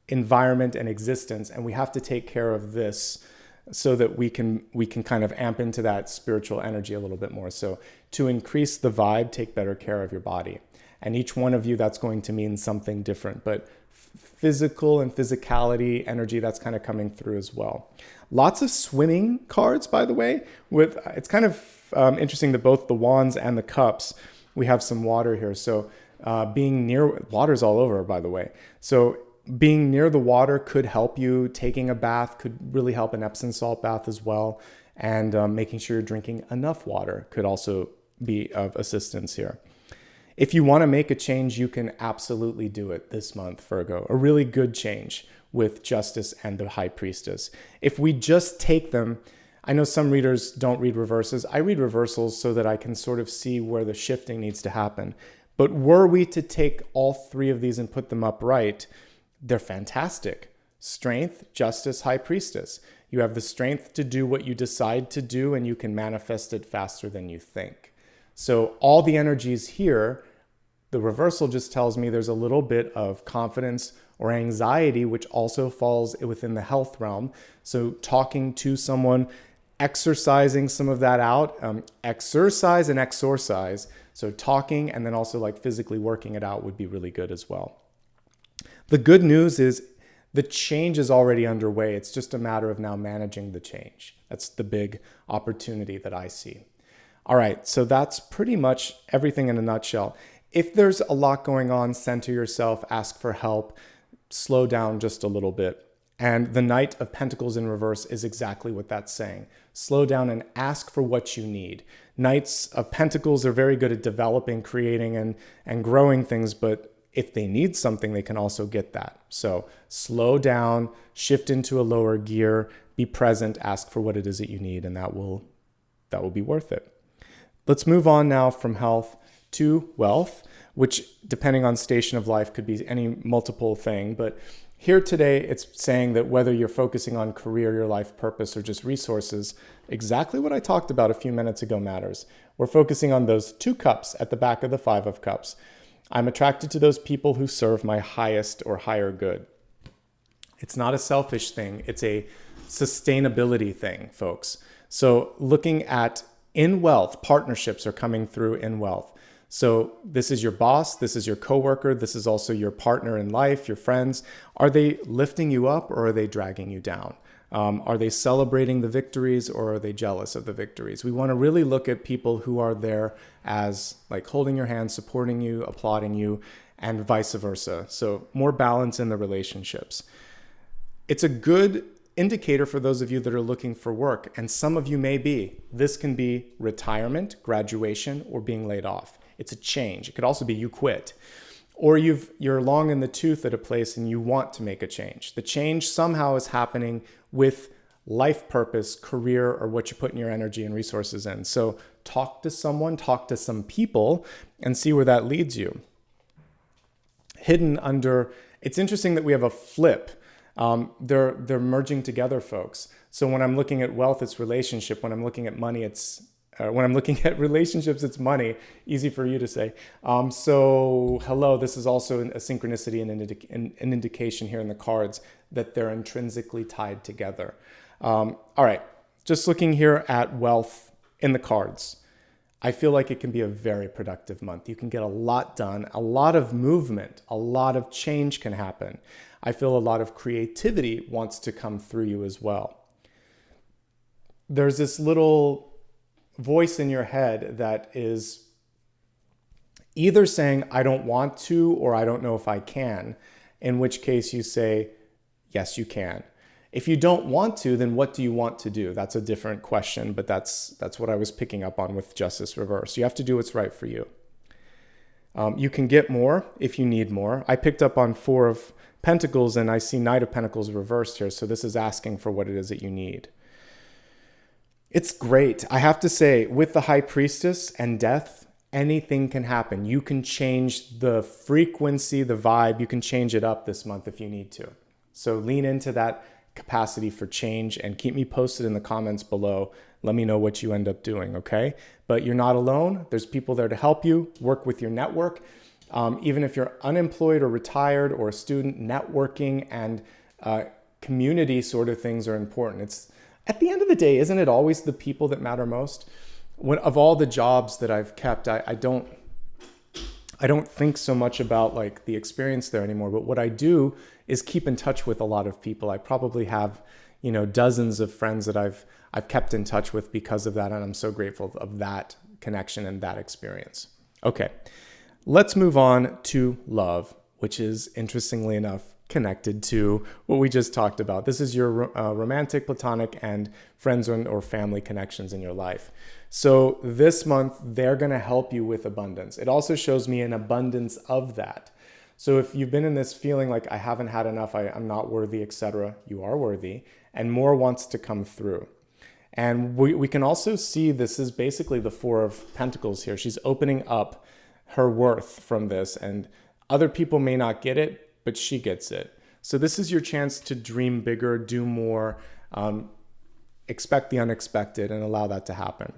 environment and existence, and we have to take care of this so that we can kind of amp into that spiritual energy a little bit more. So to increase the vibe, take better care of your body. And each one of you, that's going to mean something different. But physical and physicality energy, that's kind of coming through as well. Lots of swimming cards, by the way. It's kind of interesting that both the wands and the cups, we have some water here. So being near, water's all over, by the way. So being near the water could help you. Taking a bath could really help, an Epsom salt bath as well. And making sure you're drinking enough water could also be of assistance here. If you want to make a change, you can absolutely do it this month, Virgo. A really good change with Justice and the High Priestess. If we just take them, I know some readers don't read reverses. I read reversals so that I can sort of see where the shifting needs to happen. But were we to take all three of these and put them upright, they're fantastic. Strength, Justice, High Priestess. You have the strength to do what you decide to do, and you can manifest it faster than you think. So all the energies here, the reversal just tells me there's a little bit of confidence or anxiety, which also falls within the health realm. So talking to someone, exercising some of that out, exercise and exorcise. So talking and then also like physically working it out would be really good as well. The good news is the change is already underway. It's just a matter of now managing the change. That's the big opportunity that I see. All right, so that's pretty much everything in a nutshell. If there's a lot going on, center yourself, ask for help, slow down just a little bit. And the Knight of Pentacles in reverse is exactly what that's saying. Slow down and ask for what you need. Knights of Pentacles are very good at developing, creating, and growing things, but if they need something, they can also get that. So slow down, shift into a lower gear, be present, ask for what it is that you need, and that will be worth it. Let's move on now from health to wealth, which depending on station of life could be any multiple thing. But here today, it's saying that whether you're focusing on career, your life purpose, or just resources, exactly what I talked about a few minutes ago matters. We're focusing on those two cups at the back of the Five of Cups. I'm attracted to those people who serve my highest or higher good. It's not a selfish thing. It's a sustainability thing, folks. So looking at in wealth, partnerships are coming through in wealth. So this is your boss, this is your coworker, this is also your partner in life, your friends. Are they lifting you up or are they dragging you down? Are they celebrating the victories or are they jealous of the victories? We want to really look at people who are there as like holding your hand, supporting you, applauding you, and vice versa. So more balance in the relationships. It's a good indicator for those of you that are looking for work, and some of you may be. This can be retirement, graduation, or being laid off. It's a change. It could also be you quit. Or you're long in the tooth at a place and you want to make a change. The change somehow is happening with life purpose, career, or what you're putting your energy and resources in. So talk to someone, talk to some people, and see where that leads you. Hidden under, it's interesting that we have a flip. They're merging together, folks. So when I'm looking at wealth, it's relationship. When I'm looking at money, when I'm looking at relationships, it's money. Easy for you to say. So hello, this is also a synchronicity and an indication here in the cards that they're intrinsically tied together. All right, just looking here at wealth in the cards. I feel like it can be a very productive month. You can get a lot done, a lot of movement, a lot of change can happen. I feel a lot of creativity wants to come through you as well. There's this little voice in your head that is either saying, I don't want to, or I don't know if I can, in which case you say, yes, you can. If you don't want to, then what do you want to do? That's a different question, but that's what I was picking up on with Justice Reverse. You have to do what's right for you. You can get more if you need more. I picked up on Four of Pentacles and I see Knight of Pentacles reversed here. So this is asking for what it is that you need. It's great. I have to say, with the High Priestess and death, anything can happen. You can change the frequency, the vibe. You can change it up this month if you need to. So lean into that capacity for change and keep me posted in the comments below. Let me know what you end up doing, okay? But you're not alone. There's people there to help you. Work with your network. Even if you're unemployed or retired or a student, networking and community sort of things are important. It's at the end of the day, isn't it always the people that matter most? Of all the jobs that I've kept, I don't think so much about like the experience there anymore. But what I do is keep in touch with a lot of people. I probably have, dozens of friends that I've kept in touch with because of that. And I'm so grateful of that connection and that experience. Okay, let's move on to love, which is interestingly enough connected to what we just talked about. This is your romantic, platonic, and friends or family connections in your life. So this month, they're going to help you with abundance. It also shows me an abundance of that. So if you've been in this feeling like I haven't had enough, I'm not worthy, etc., you are worthy, and more wants to come through. And we can also see this is basically the Four of Pentacles here. She's opening up her worth from this, and other people may not get it, but she gets it. So this is your chance to dream bigger, do more, expect the unexpected, and allow that to happen.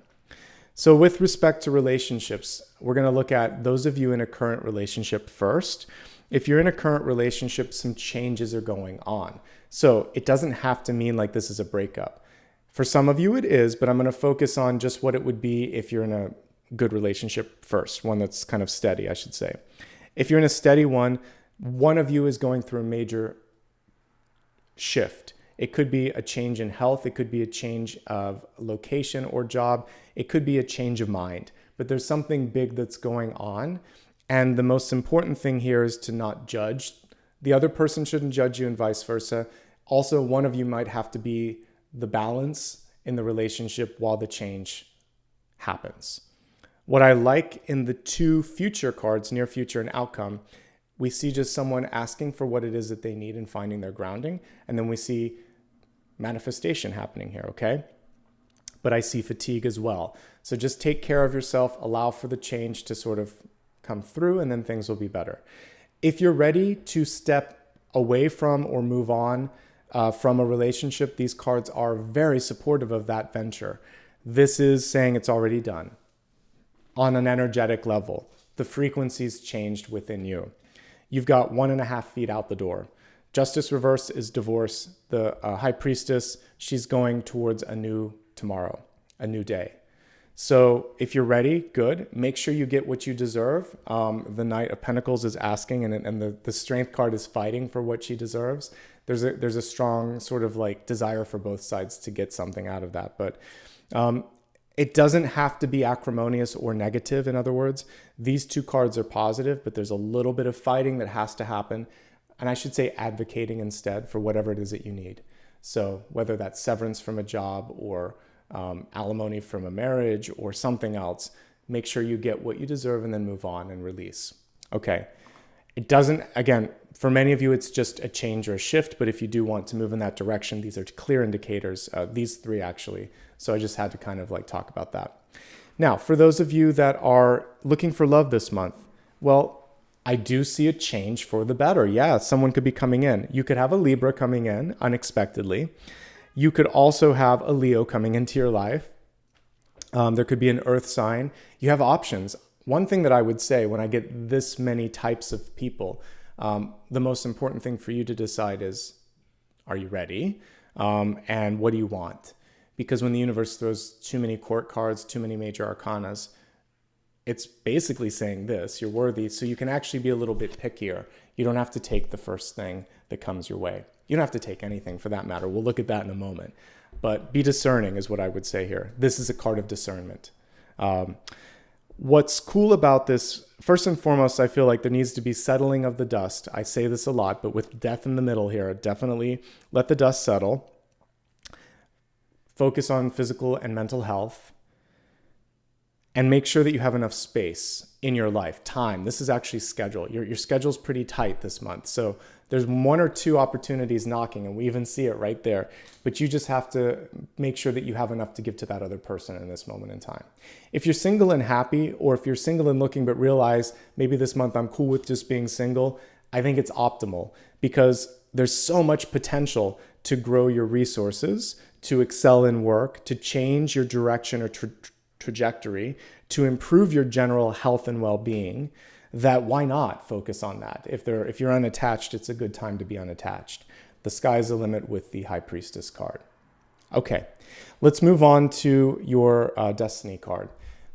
So with respect to relationships, we're going to look at those of you in a current relationship first. If you're in a current relationship, some changes are going on. So it doesn't have to mean like this is a breakup. For some of you it is, but I'm going to focus on just what it would be if you're in a good relationship first, one that's kind of steady, I should say. If you're in a steady one of you is going through a major shift. It could be a change in health. It could be a change of location or job. It could be a change of mind. But there's something big that's going on. And the most important thing here is to not judge. The other person shouldn't judge you and vice versa. Also, one of you might have to be the balance in the relationship while the change happens. What I like in the two future cards, near future and outcome, we see just someone asking for what it is that they need and finding their grounding. And then we see manifestation happening here, okay? But I see fatigue as well. So just take care of yourself, allow for the change to sort of come through, and then things will be better. If you're ready to step away from or move on from a relationship, these cards are very supportive of that venture. This is saying it's already done on an energetic level. The frequency's changed within you. You've got 1.5 feet out the door. Justice reverse is divorce. The High Priestess, she's going towards a new tomorrow, a new day. So if you're ready, good. Make sure you get what you deserve. The Knight of Pentacles is asking, and the Strength card is fighting for what she deserves. There's a strong sort of like desire for both sides to get something out of that. But it doesn't have to be acrimonious or negative. In other words, these two cards are positive, but there's a little bit of fighting that has to happen. And I should say advocating instead for whatever it is that you need. So whether that's severance from a job or alimony from a marriage or something else, make sure you get what you deserve and then move on and release. Okay. It doesn't, again, for many of you, it's just a change or a shift, but if you do want to move in that direction, these are clear indicators, these three actually. So I just had to kind of like talk about that. Now, for those of you that are looking for love this month, well, I do see a change for the better. Yeah, someone could be coming in. You could have a Libra coming in unexpectedly. You could also have a Leo coming into your life. There could be an earth sign. You have options. One thing that I would say when I get this many types of people, the most important thing for you to decide is, are you ready? And what do you want? Because when the universe throws too many court cards, too many major arcanas, it's basically saying this, you're worthy. So you can actually be a little bit pickier. You don't have to take the first thing that comes your way. You don't have to take anything for that matter. We'll look at that in a moment. But be discerning is what I would say here. This is a card of discernment. What's cool about this, first and foremost, I feel like there needs to be settling of the dust. I say this a lot, but with death in the middle here, definitely let the dust settle. Focus on physical and mental health. And make sure that you have enough space in your life, time. This is actually schedule. Your schedule's pretty tight this month. So there's 1 or 2 opportunities knocking, and we even see it right there. But you just have to make sure that you have enough to give to that other person in this moment in time. If you're single and happy, or if you're single and looking but realize maybe this month I'm cool with just being single, I think it's optimal because there's so much potential to grow your resources, to excel in work, to change your direction or trajectory, to improve your general health and well-being, that why not focus on that? If you're unattached, it's a good time to be unattached. The sky's the limit with the High Priestess card. Okay, let's move on to your destiny card.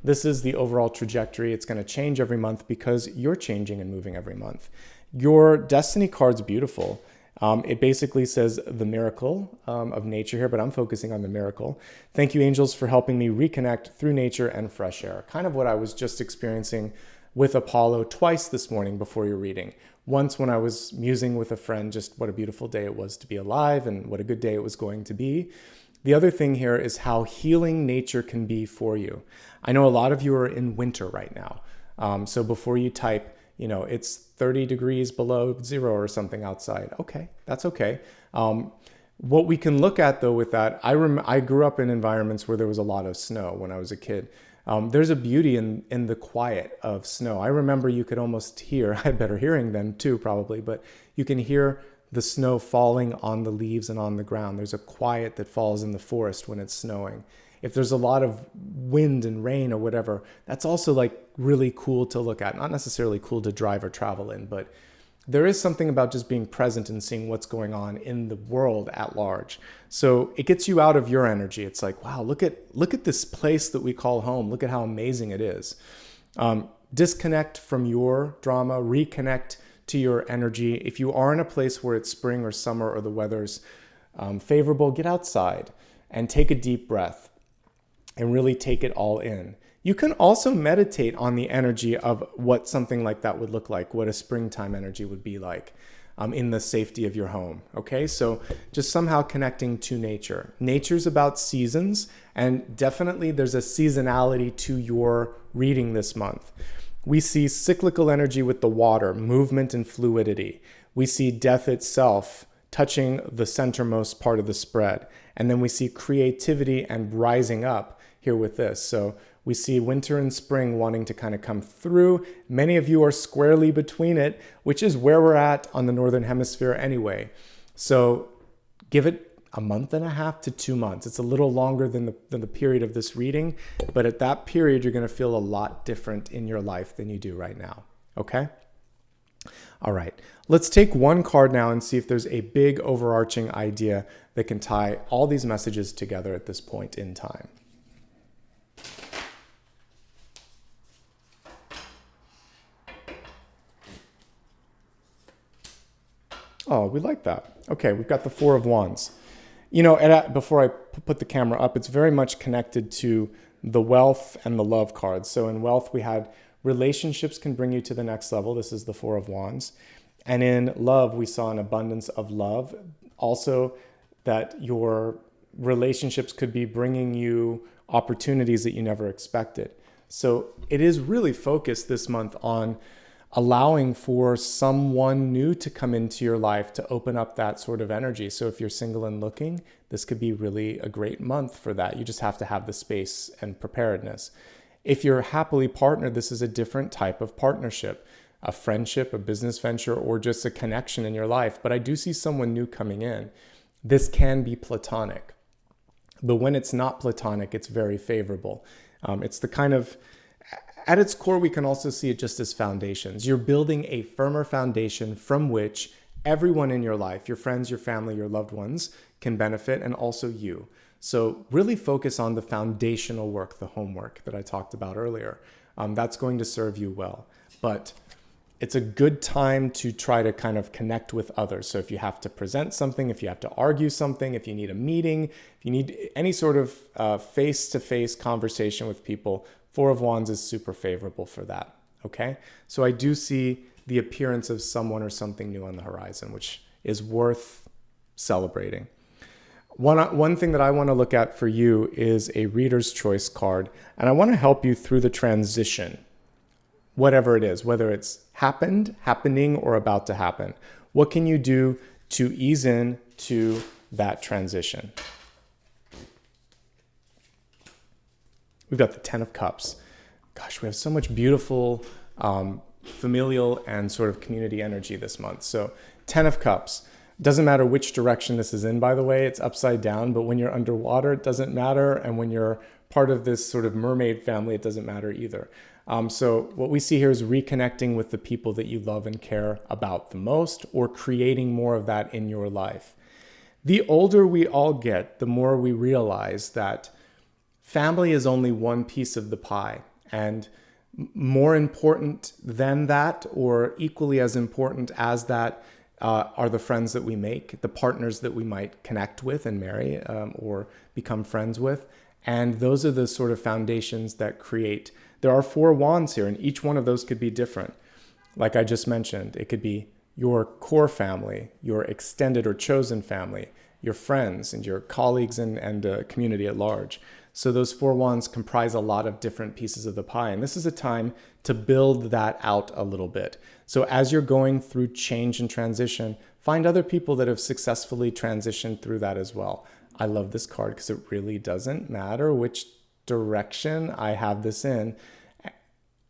This is the overall trajectory. It's going to change every month because you're changing and moving every month. Your destiny card's beautiful. It basically says the miracle of nature here, but I'm focusing on the miracle. Thank you, angels, for helping me reconnect through nature and fresh air. Kind of what I was just experiencing with Apollo twice this morning before your reading. Once when I was musing with a friend, just what a beautiful day it was to be alive and what a good day it was going to be. The other thing here is how healing nature can be for you. I know a lot of you are in winter right now. So before you type, it's 30 degrees below zero or something outside. Okay, that's okay. What we can look at though with that, I grew up in environments where there was a lot of snow when I was a kid. There's a beauty in the quiet of snow. I remember you could almost hear, I had better hearing then too probably, but you can hear the snow falling on the leaves and on the ground. There's a quiet that falls in the forest when it's snowing. If there's a lot of wind and rain or whatever, that's also like really cool to look at. Not necessarily cool to drive or travel in, but there is something about just being present and seeing what's going on in the world at large. So it gets you out of your energy. It's like, wow, look at this place that we call home. Look at how amazing it is. Disconnect from your drama, reconnect to your energy. If you are in a place where it's spring or summer or the weather's favorable, get outside and take a deep breath and really take it all in. You can also meditate on the energy of what something like that would look like, what a springtime energy would be like in the safety of your home. Okay, so just somehow connecting to nature. Nature's about seasons, and definitely there's a seasonality to your reading this month. We see cyclical energy with the water, movement and fluidity. We see death itself touching the centermost part of the spread. And then we see creativity and rising up here with this. So we see winter and spring wanting to kind of come through. Many of you are squarely between it, which is where we're at on the Northern Hemisphere anyway. So give it a month and a half to 2 months. It's a little longer than the period of this reading, but at that period, you're going to feel a lot different in your life than you do right now. Okay? All right. Let's take one card now and see if there's a big overarching idea that can tie all these messages together at this point in time. Oh, we like that. Okay, we've got the Four of Wands. Before I put the camera up, it's very much connected to the wealth and the love cards. So in wealth, we had relationships can bring you to the next level. This is the Four of Wands. And in love, we saw an abundance of love. Also, that your relationships could be bringing you opportunities that you never expected. So it is really focused this month on allowing for someone new to come into your life to open up that sort of energy. So if you're single and looking, this could be really a great month for that. You just have to have the space and preparedness. If you're happily partnered, this is a different type of partnership, a friendship, a business venture, or just a connection in your life. But I do see someone new coming in. This can be platonic, but when it's not platonic, it's very favorable. It's the kind of, at its core, we can also see it just as foundations. You're building a firmer foundation from which everyone in your life, your friends, your family, your loved ones, can benefit, and also you. So really focus on the foundational work, the homework that I talked about earlier. That's going to serve you well. But it's a good time to try to kind of connect with others. So if you have to present something, if you have to argue something, if you need a meeting, if you need any sort of face-to-face conversation with people, Four of Wands is super favorable for that, okay? So I do see the appearance of someone or something new on the horizon, which is worth celebrating. One thing that I want to look at for you is a Reader's Choice card, and I want to help you through the transition, whatever it is, whether it's happened, happening, or about to happen. What can you do to ease in to that transition? We've got the Ten of Cups. Gosh, we have so much beautiful familial and sort of community energy this month. So Ten of Cups. Doesn't matter which direction this is in, by the way, it's upside down, but when you're underwater, it doesn't matter. And when you're part of this sort of mermaid family, it doesn't matter either. So what we see here is reconnecting with the people that you love and care about the most, or creating more of that in your life. The older we all get, the more we realize that family is only one piece of the pie. And more important than that, or equally as important as that, are the friends that we make, the partners that we might connect with and marry, or become friends with. And those are the sort of foundations that create. There are 4 wands here, and each one of those could be different. Like I just mentioned, it could be your core family, your extended or chosen family, your friends, and your colleagues and community at large. So those 4 wands comprise a lot of different pieces of the pie. And this is a time to build that out a little bit. So as you're going through change and transition, find other people that have successfully transitioned through that as well. I love this card because it really doesn't matter which direction I have this in.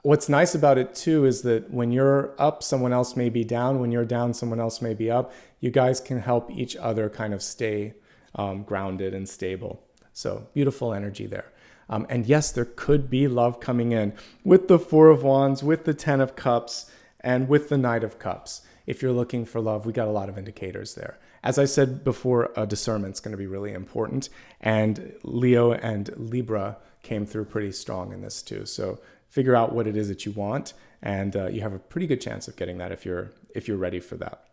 What's nice about it too is that when you're up, someone else may be down. When you're down, someone else may be up. You guys can help each other kind of stay grounded and stable. So beautiful energy there. And yes, there could be love coming in with the 4 of Wands, with the 10 of Cups, and with the Knight of Cups. If you're looking for love, we got a lot of indicators there. As I said before, discernment's going to be really important. And Leo and Libra came through pretty strong in this too. So figure out what it is that you want, and you have a pretty good chance of getting that if you're ready for that.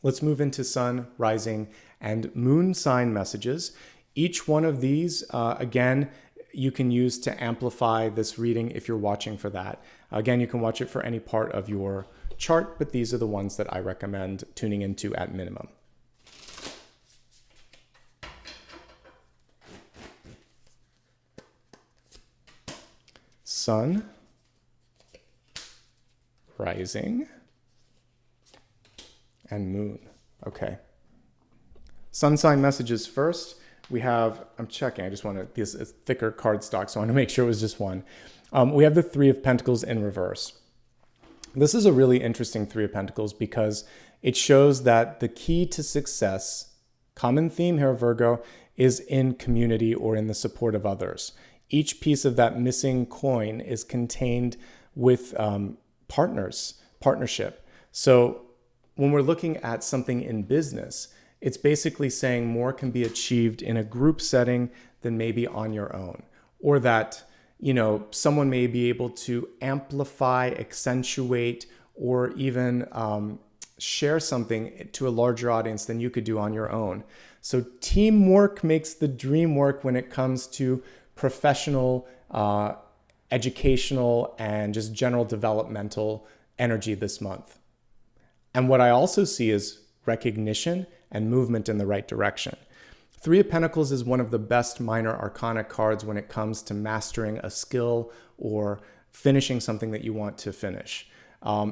Let's move into Sun, Rising, and Moon sign messages. Each one of these, again, you can use to amplify this reading if you're watching for that. Again, you can watch it for any part of your chart, but these are the ones that I recommend tuning into at minimum. Sun, Rising, and Moon. Okay. Sun sign messages first. We have, I'm checking, I just want to, this is thicker card stock, so I want to make sure it was just one. We have the 3 of Pentacles in reverse. This is a really interesting 3 of Pentacles because it shows that the key to success, common theme here, Virgo, is in community or in the support of others. Each piece of that missing coin is contained with partnership. So when we're looking at something in business, it's basically saying more can be achieved in a group setting than maybe on your own. Or that, someone may be able to amplify, accentuate, or even share something to a larger audience than you could do on your own. So teamwork makes the dream work when it comes to professional, educational, and just general developmental energy this month. And what I also see is recognition and movement in the right direction. 3 of Pentacles is one of the best minor arcana cards when it comes to mastering a skill or finishing something that you want to finish.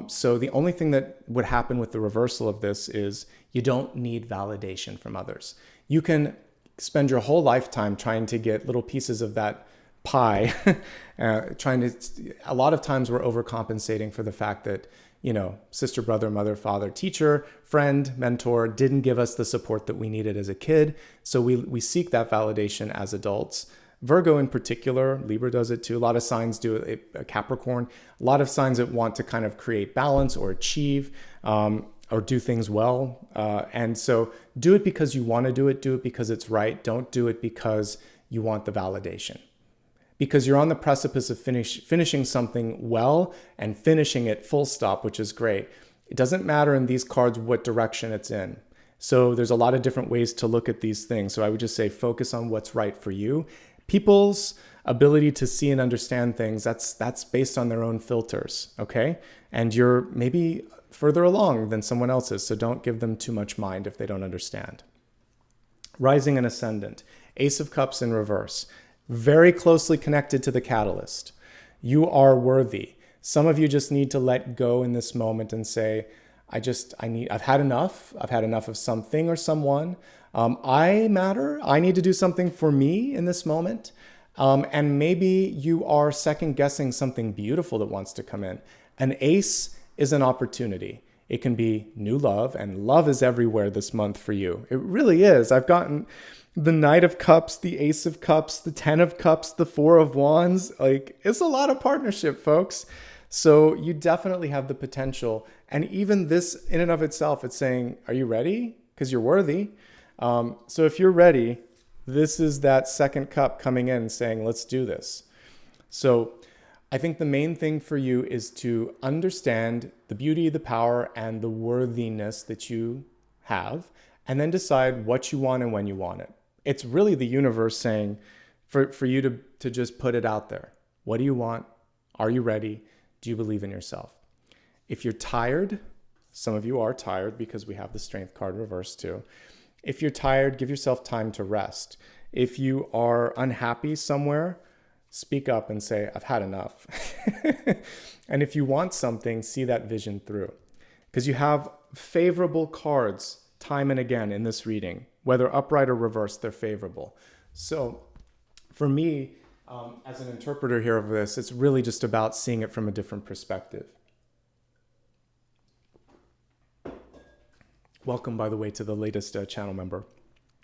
So the only thing that would happen with the reversal of this is you don't need validation from others. You can spend your whole lifetime trying to get little pieces of that pie, a lot of times we're overcompensating for the fact that, sister, brother, mother, father, teacher, friend, mentor didn't give us the support that we needed as a kid. So we seek that validation as adults. Virgo in particular, Libra does it too. A lot of signs do it, Capricorn, a lot of signs that want to kind of create balance or achieve or do things well. And so do it because you want to do it because it's right. Don't do it because you want the validation. Because you're on the precipice of finishing something well and finishing it full stop, which is great. It doesn't matter in these cards what direction it's in. So there's a lot of different ways to look at these things. So I would just say focus on what's right for you. People's ability to see and understand things, that's based on their own filters, okay? And you're maybe further along than someone else is, so don't give them too much mind if they don't understand. Rising and Ascendant, Ace of Cups in reverse. Very closely connected to the catalyst. You are worthy. Some of you just need to let go in this moment and say, I've had enough. I've had enough of something or someone. I matter. I need to do something for me in this moment. And maybe you are second guessing something beautiful that wants to come in. An ace is an opportunity. It can be new love, and love is everywhere this month for you. It really is. I've gotten the Knight of Cups, the Ace of Cups, the 10 of Cups, the 4 of Wands. It's a lot of partnership, folks. So you definitely have the potential. And even this in and of itself, it's saying, are you ready? Because you're worthy. So if you're ready, this is that second cup coming in saying, let's do this. So I think the main thing for you is to understand the beauty, the power, and the worthiness that you have, and then decide what you want and when you want it. It's really the universe saying for you to just put it out there. What do you want? Are you ready? Do you believe in yourself? If you're tired, some of you are tired because we have the Strength card reversed too. If you're tired, give yourself time to rest. If you are unhappy somewhere, speak up and say, I've had enough. And if you want something, see that vision through. Because you have favorable cards time and again in this reading. Whether upright or reversed, they're favorable. So for me, as an interpreter here of this, it's really just about seeing it from a different perspective. Welcome, by the way, to the latest channel member.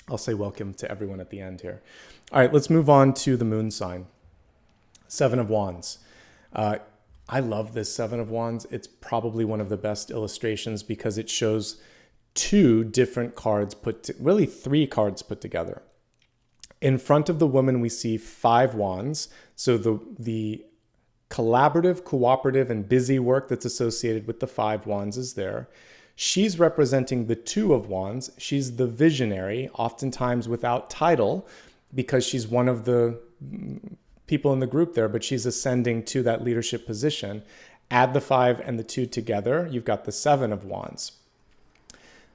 I'll say welcome to everyone at the end here. All right, let's move on to the moon sign. Seven of Wands. I love this Seven of Wands. It's probably one of the best illustrations because it shows two different cards really three cards put together. In front of the woman, we see 5 wands. So the collaborative, cooperative, and busy work that's associated with the 5 wands is there. She's representing the 2 of wands. She's the visionary, oftentimes without title, because she's one of the people in the group there, but she's ascending to that leadership position. Add the 5 and the 2 together, you've got the 7 of wands.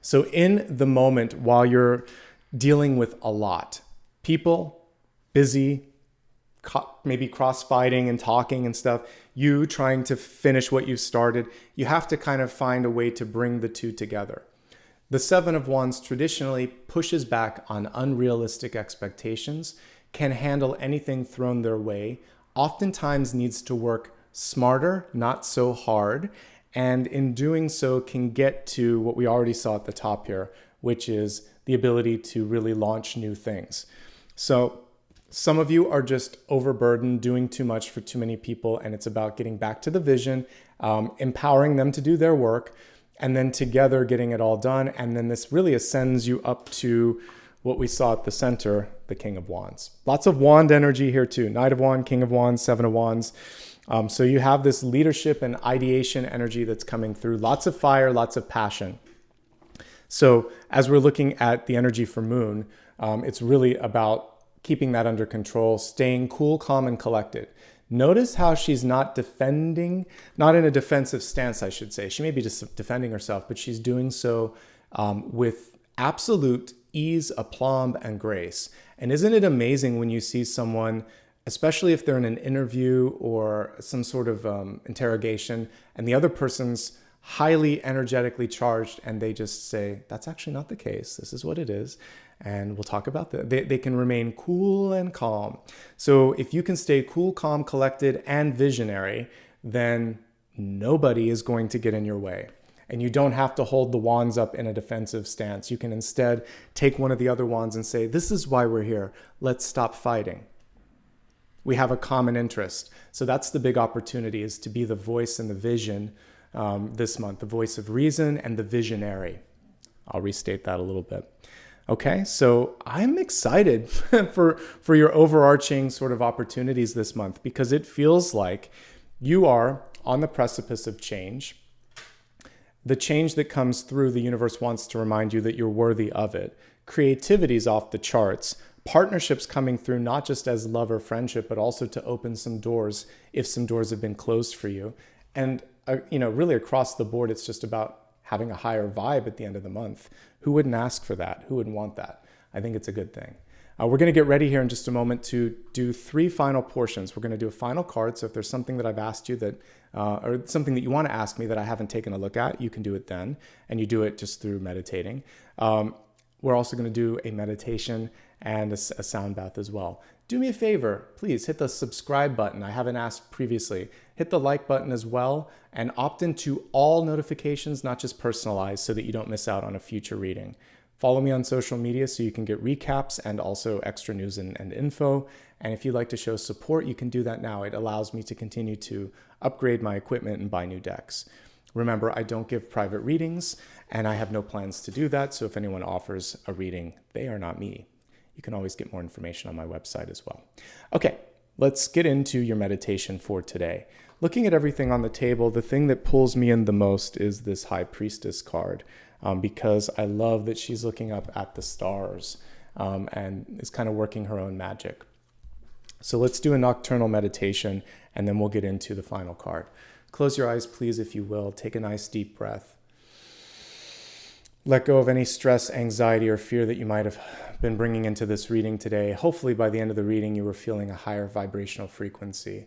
So in the moment, while you're dealing with a lot, people, busy, maybe cross-fighting and talking and stuff, you trying to finish what you've started, you have to kind of find a way to bring the 2 together. The 7 of Wands traditionally pushes back on unrealistic expectations, can handle anything thrown their way, oftentimes needs to work smarter, not so hard, and in doing so can get to what we already saw at the top here, which is the ability to really launch new things. So some of you are just overburdened, doing too much for too many people, and it's about getting back to the vision, empowering them to do their work, and then together getting it all done. And then this really ascends you up to what we saw at the center, the King of Wands. Lots of wand energy here too. Knight of Wands, King of Wands, 7 of Wands. So you have this leadership and ideation energy that's coming through. Lots of fire, lots of passion. So as we're looking at the energy for Moon, it's really about keeping that under control, staying cool, calm, and collected. Notice how she's not defending, not in a defensive stance, I should say. She may be just defending herself, but she's doing so with absolute ease, aplomb, and grace. And isn't it amazing when you see someone, especially if they're in an interview or some sort of interrogation, and the other person's highly energetically charged, and they just say, that's actually not the case. This is what it is. And we'll talk about that. They can remain cool and calm. So if you can stay cool, calm, collected, and visionary, then nobody is going to get in your way. And you don't have to hold the wands up in a defensive stance. You can instead take one of the other wands and say, this is why we're here. Let's stop fighting. We have a common interest. So that's the big opportunity, is to be the voice and the vision this month, the voice of reason and the visionary. I'll restate that a little bit. Okay, so I'm excited for your overarching sort of opportunities this month, because it feels like you are on the precipice of change. The change that comes through, the universe wants to remind you that you're worthy of it. Creativity's off the charts. Partnerships coming through, not just as love or friendship, but also to open some doors if some doors have been closed for you. And really across the board, it's just about having a higher vibe at the end of the month. Who wouldn't ask for that? Who wouldn't want that? I think it's a good thing. We're going to get ready here in just a moment to do 3 final portions. We're going to do a final card. So if there's something that I've asked you that, or something that you want to ask me that I haven't taken a look at, you can do it then. And you do it just through meditating. We're also going to do a meditation and a sound bath as well. Do me a favor, please hit the subscribe button. I haven't asked previously. Hit the like button as well, and opt into all notifications, not just personalized, so that you don't miss out on a future reading. Follow me on social media so you can get recaps and also extra news and info. And if you'd like to show support, you can do that now. It allows me to continue to upgrade my equipment and buy new decks. Remember, I don't give private readings, and I have no plans to do that, so if anyone offers a reading, they are not me. You can always get more information on my website as well. Okay, let's get into your meditation for today. Looking at everything on the table, the thing that pulls me in the most is this High Priestess card, because I love that she's looking up at the stars and is kind of working her own magic. So let's do a nocturnal meditation, and then we'll get into the final card. Close your eyes, please, if you will. Take a nice deep breath. Let go of any stress, anxiety, or fear that you might have been bringing into this reading today. Hopefully, by the end of the reading, you were feeling a higher vibrational frequency.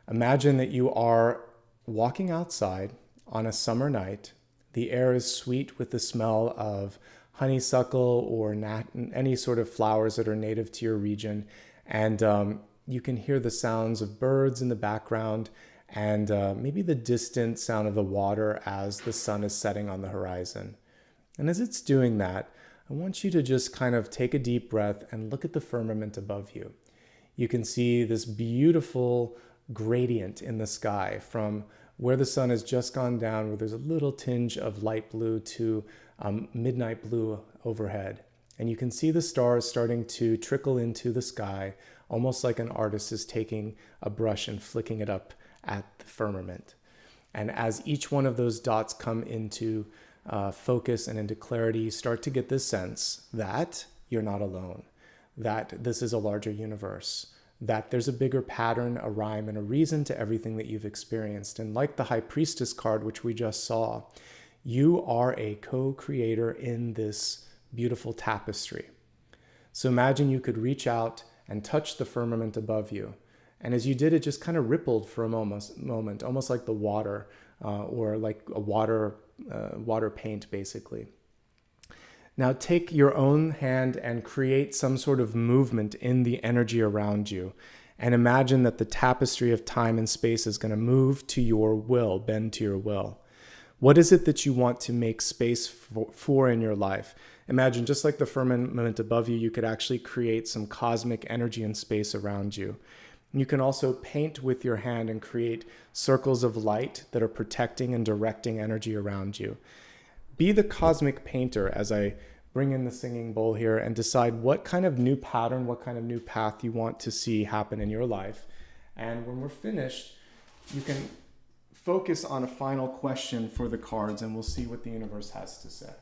Imagine that you are walking outside on a summer night. The air is sweet with the smell of honeysuckle or any sort of flowers that are native to your region. And you can hear the sounds of birds in the background and maybe the distant sound of the water as the sun is setting on the horizon. And as it's doing that, I want you to just kind of take a deep breath and look at the firmament above you. You can see this beautiful gradient in the sky from where the sun has just gone down, where there's a little tinge of light blue to midnight blue overhead. And you can see the stars starting to trickle into the sky, almost like an artist is taking a brush and flicking it up at the firmament. And as each one of those dots come into focus and into clarity, you start to get this sense that you're not alone, that this is a larger universe, that there's a bigger pattern, a rhyme, and a reason to everything that you've experienced. And like the High Priestess card, which we just saw, you are a co-creator in this beautiful tapestry. So imagine you could reach out and touch the firmament above you. And as you did, it just kind of rippled for a moment, almost like the water or like a water paint, basically. Now take your own hand and create some sort of movement in the energy around you. And imagine that the tapestry of time and space is going to move to your will, bend to your will. What is it that you want to make space for in your life? Imagine, just like the firmament above you, you could actually create some cosmic energy and space around you. You can also paint with your hand and create circles of light that are protecting and directing energy around you. Be the cosmic painter as I bring in the singing bowl here and decide what kind of new pattern, what kind of new path you want to see happen in your life. And when we're finished, you can focus on a final question for the cards, and we'll see what the universe has to say.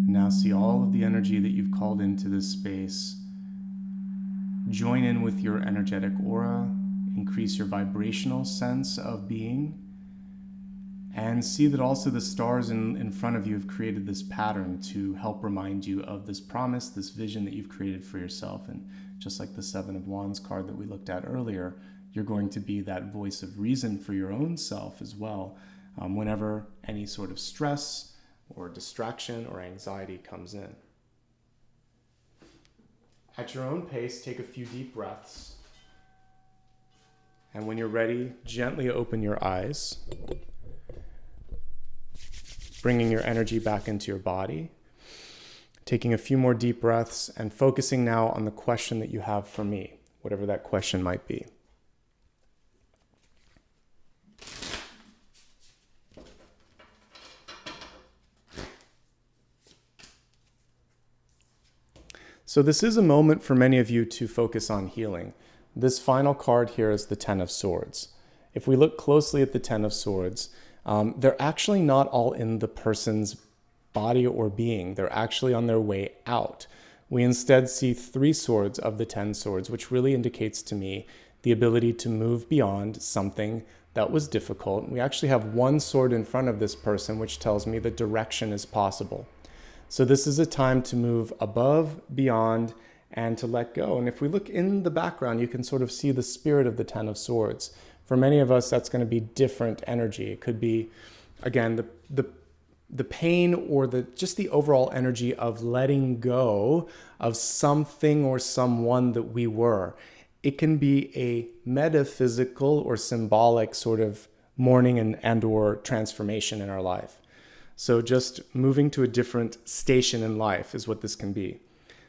Now see all of the energy that you've called into this space. Join in with your energetic aura, increase your vibrational sense of being, and see that also the stars in front of you have created this pattern to help remind you of this promise, this vision that you've created for yourself. And just like the Seven of Wands card that we looked at earlier, you're going to be that voice of reason for your own self as well, whenever any sort of stress or distraction or anxiety comes in. At your own pace, take a few deep breaths. And when you're ready, gently open your eyes. bringing your energy back into your body, taking a few more deep breaths, and focusing now on the question that you have for me, whatever that question might be. So this is a moment for many of you to focus on healing. This final card here is the Ten of Swords. If we look closely at the Ten of Swords, they're actually not all in the person's body or being. They're actually on their way out. We instead see 3 swords of the 10 swords, which really indicates to me the ability to move beyond something that was difficult. We actually have 1 sword in front of this person, which tells me the direction is possible. So this is a time to move above, beyond, and to let go. And if we look in the background, you can sort of see the spirit of the Ten of Swords. For many of us, that's going to be different energy. It could be, again, the pain or just the overall energy of letting go of something or someone that we were. It can be a metaphysical or symbolic sort of mourning and or transformation in our life. So just moving to a different station in life is what this can be.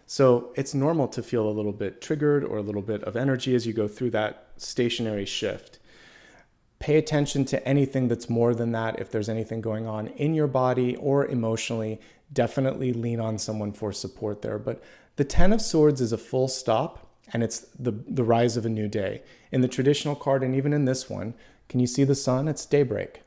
So it's normal to feel a little bit triggered or a little bit of energy as you go through that stationary shift. Pay attention to anything that's more than that. If there's anything going on in your body or emotionally, definitely lean on someone for support there. But the Ten of Swords is a full stop, and it's the rise of a new day. In the traditional card, and even in this one, can you see the sun? It's daybreak.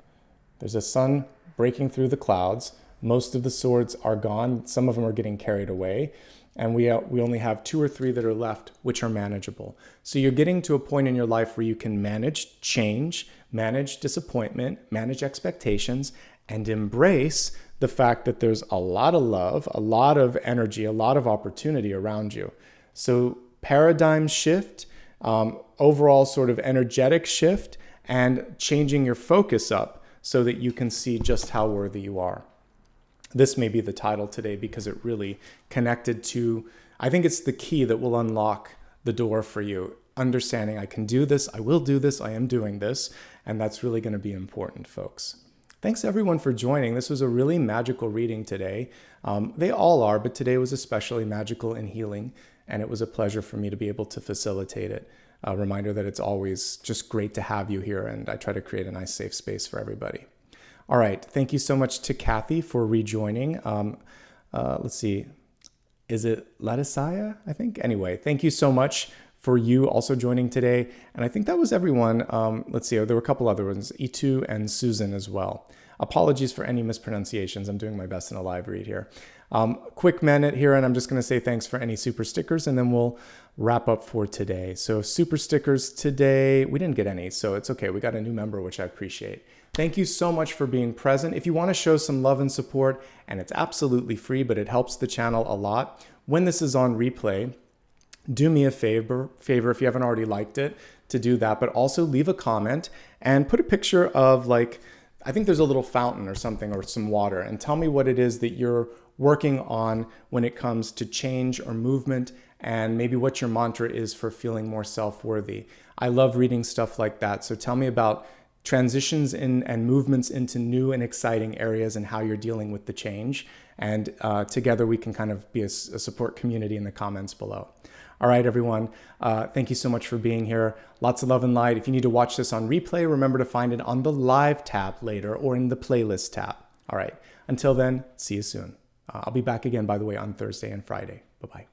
There's a sun breaking through the clouds. Most of the swords are gone. Some of them are getting carried away. And we only have 2 or 3 that are left, which are manageable. So you're getting to a point in your life where you can manage change, manage disappointment, manage expectations, and embrace the fact that there's a lot of love, a lot of energy, a lot of opportunity around you. So paradigm shift, overall sort of energetic shift, and changing your focus up so that you can see just how worthy you are. This may be the title today because it really connected to, I think it's the key that will unlock the door for you. Understanding I can do this, I will do this, I am doing this, and that's really going to be important, folks. Thanks everyone for joining. This was a really magical reading today. They all are, but today was especially magical and healing, and it was a pleasure for me to be able to facilitate it. A reminder that it's always just great to have you here, and I try to create a nice safe space for everybody. All right, thank you so much to Kathy for rejoining. Let's see, is it Latisaya, I think? Anyway, thank you so much for you also joining today. And I think that was everyone. Let's see, there were a couple other ones, Itu and Susan as well. Apologies for any mispronunciations. I'm doing my best in a live read here. Quick minute here, and I'm just gonna say thanks for any super stickers, and then we'll wrap up for today. So super stickers today, we didn't get any, so it's okay. We got a new member, which I appreciate. Thank you so much for being present. If you want to show some love and support, and it's absolutely free, but it helps the channel a lot, when this is on replay, do me a favor if you haven't already liked it, to do that, but also leave a comment and put a picture of, like, I think there's a little fountain or something or some water, and tell me what it is that you're working on when it comes to change or movement, and maybe what your mantra is for feeling more self-worthy. I love reading stuff like that, so tell me about transitions in and movements into new and exciting areas and how you're dealing with the change. And together we can kind of be a support community in the comments below. All right, everyone. Thank you so much for being here. Lots of love and light. If you need to watch this on replay, remember to find it on the live tab later or in the playlist tab. All right. Until then, see you soon. I'll be back again, by the way, on Thursday and Friday. Bye-bye.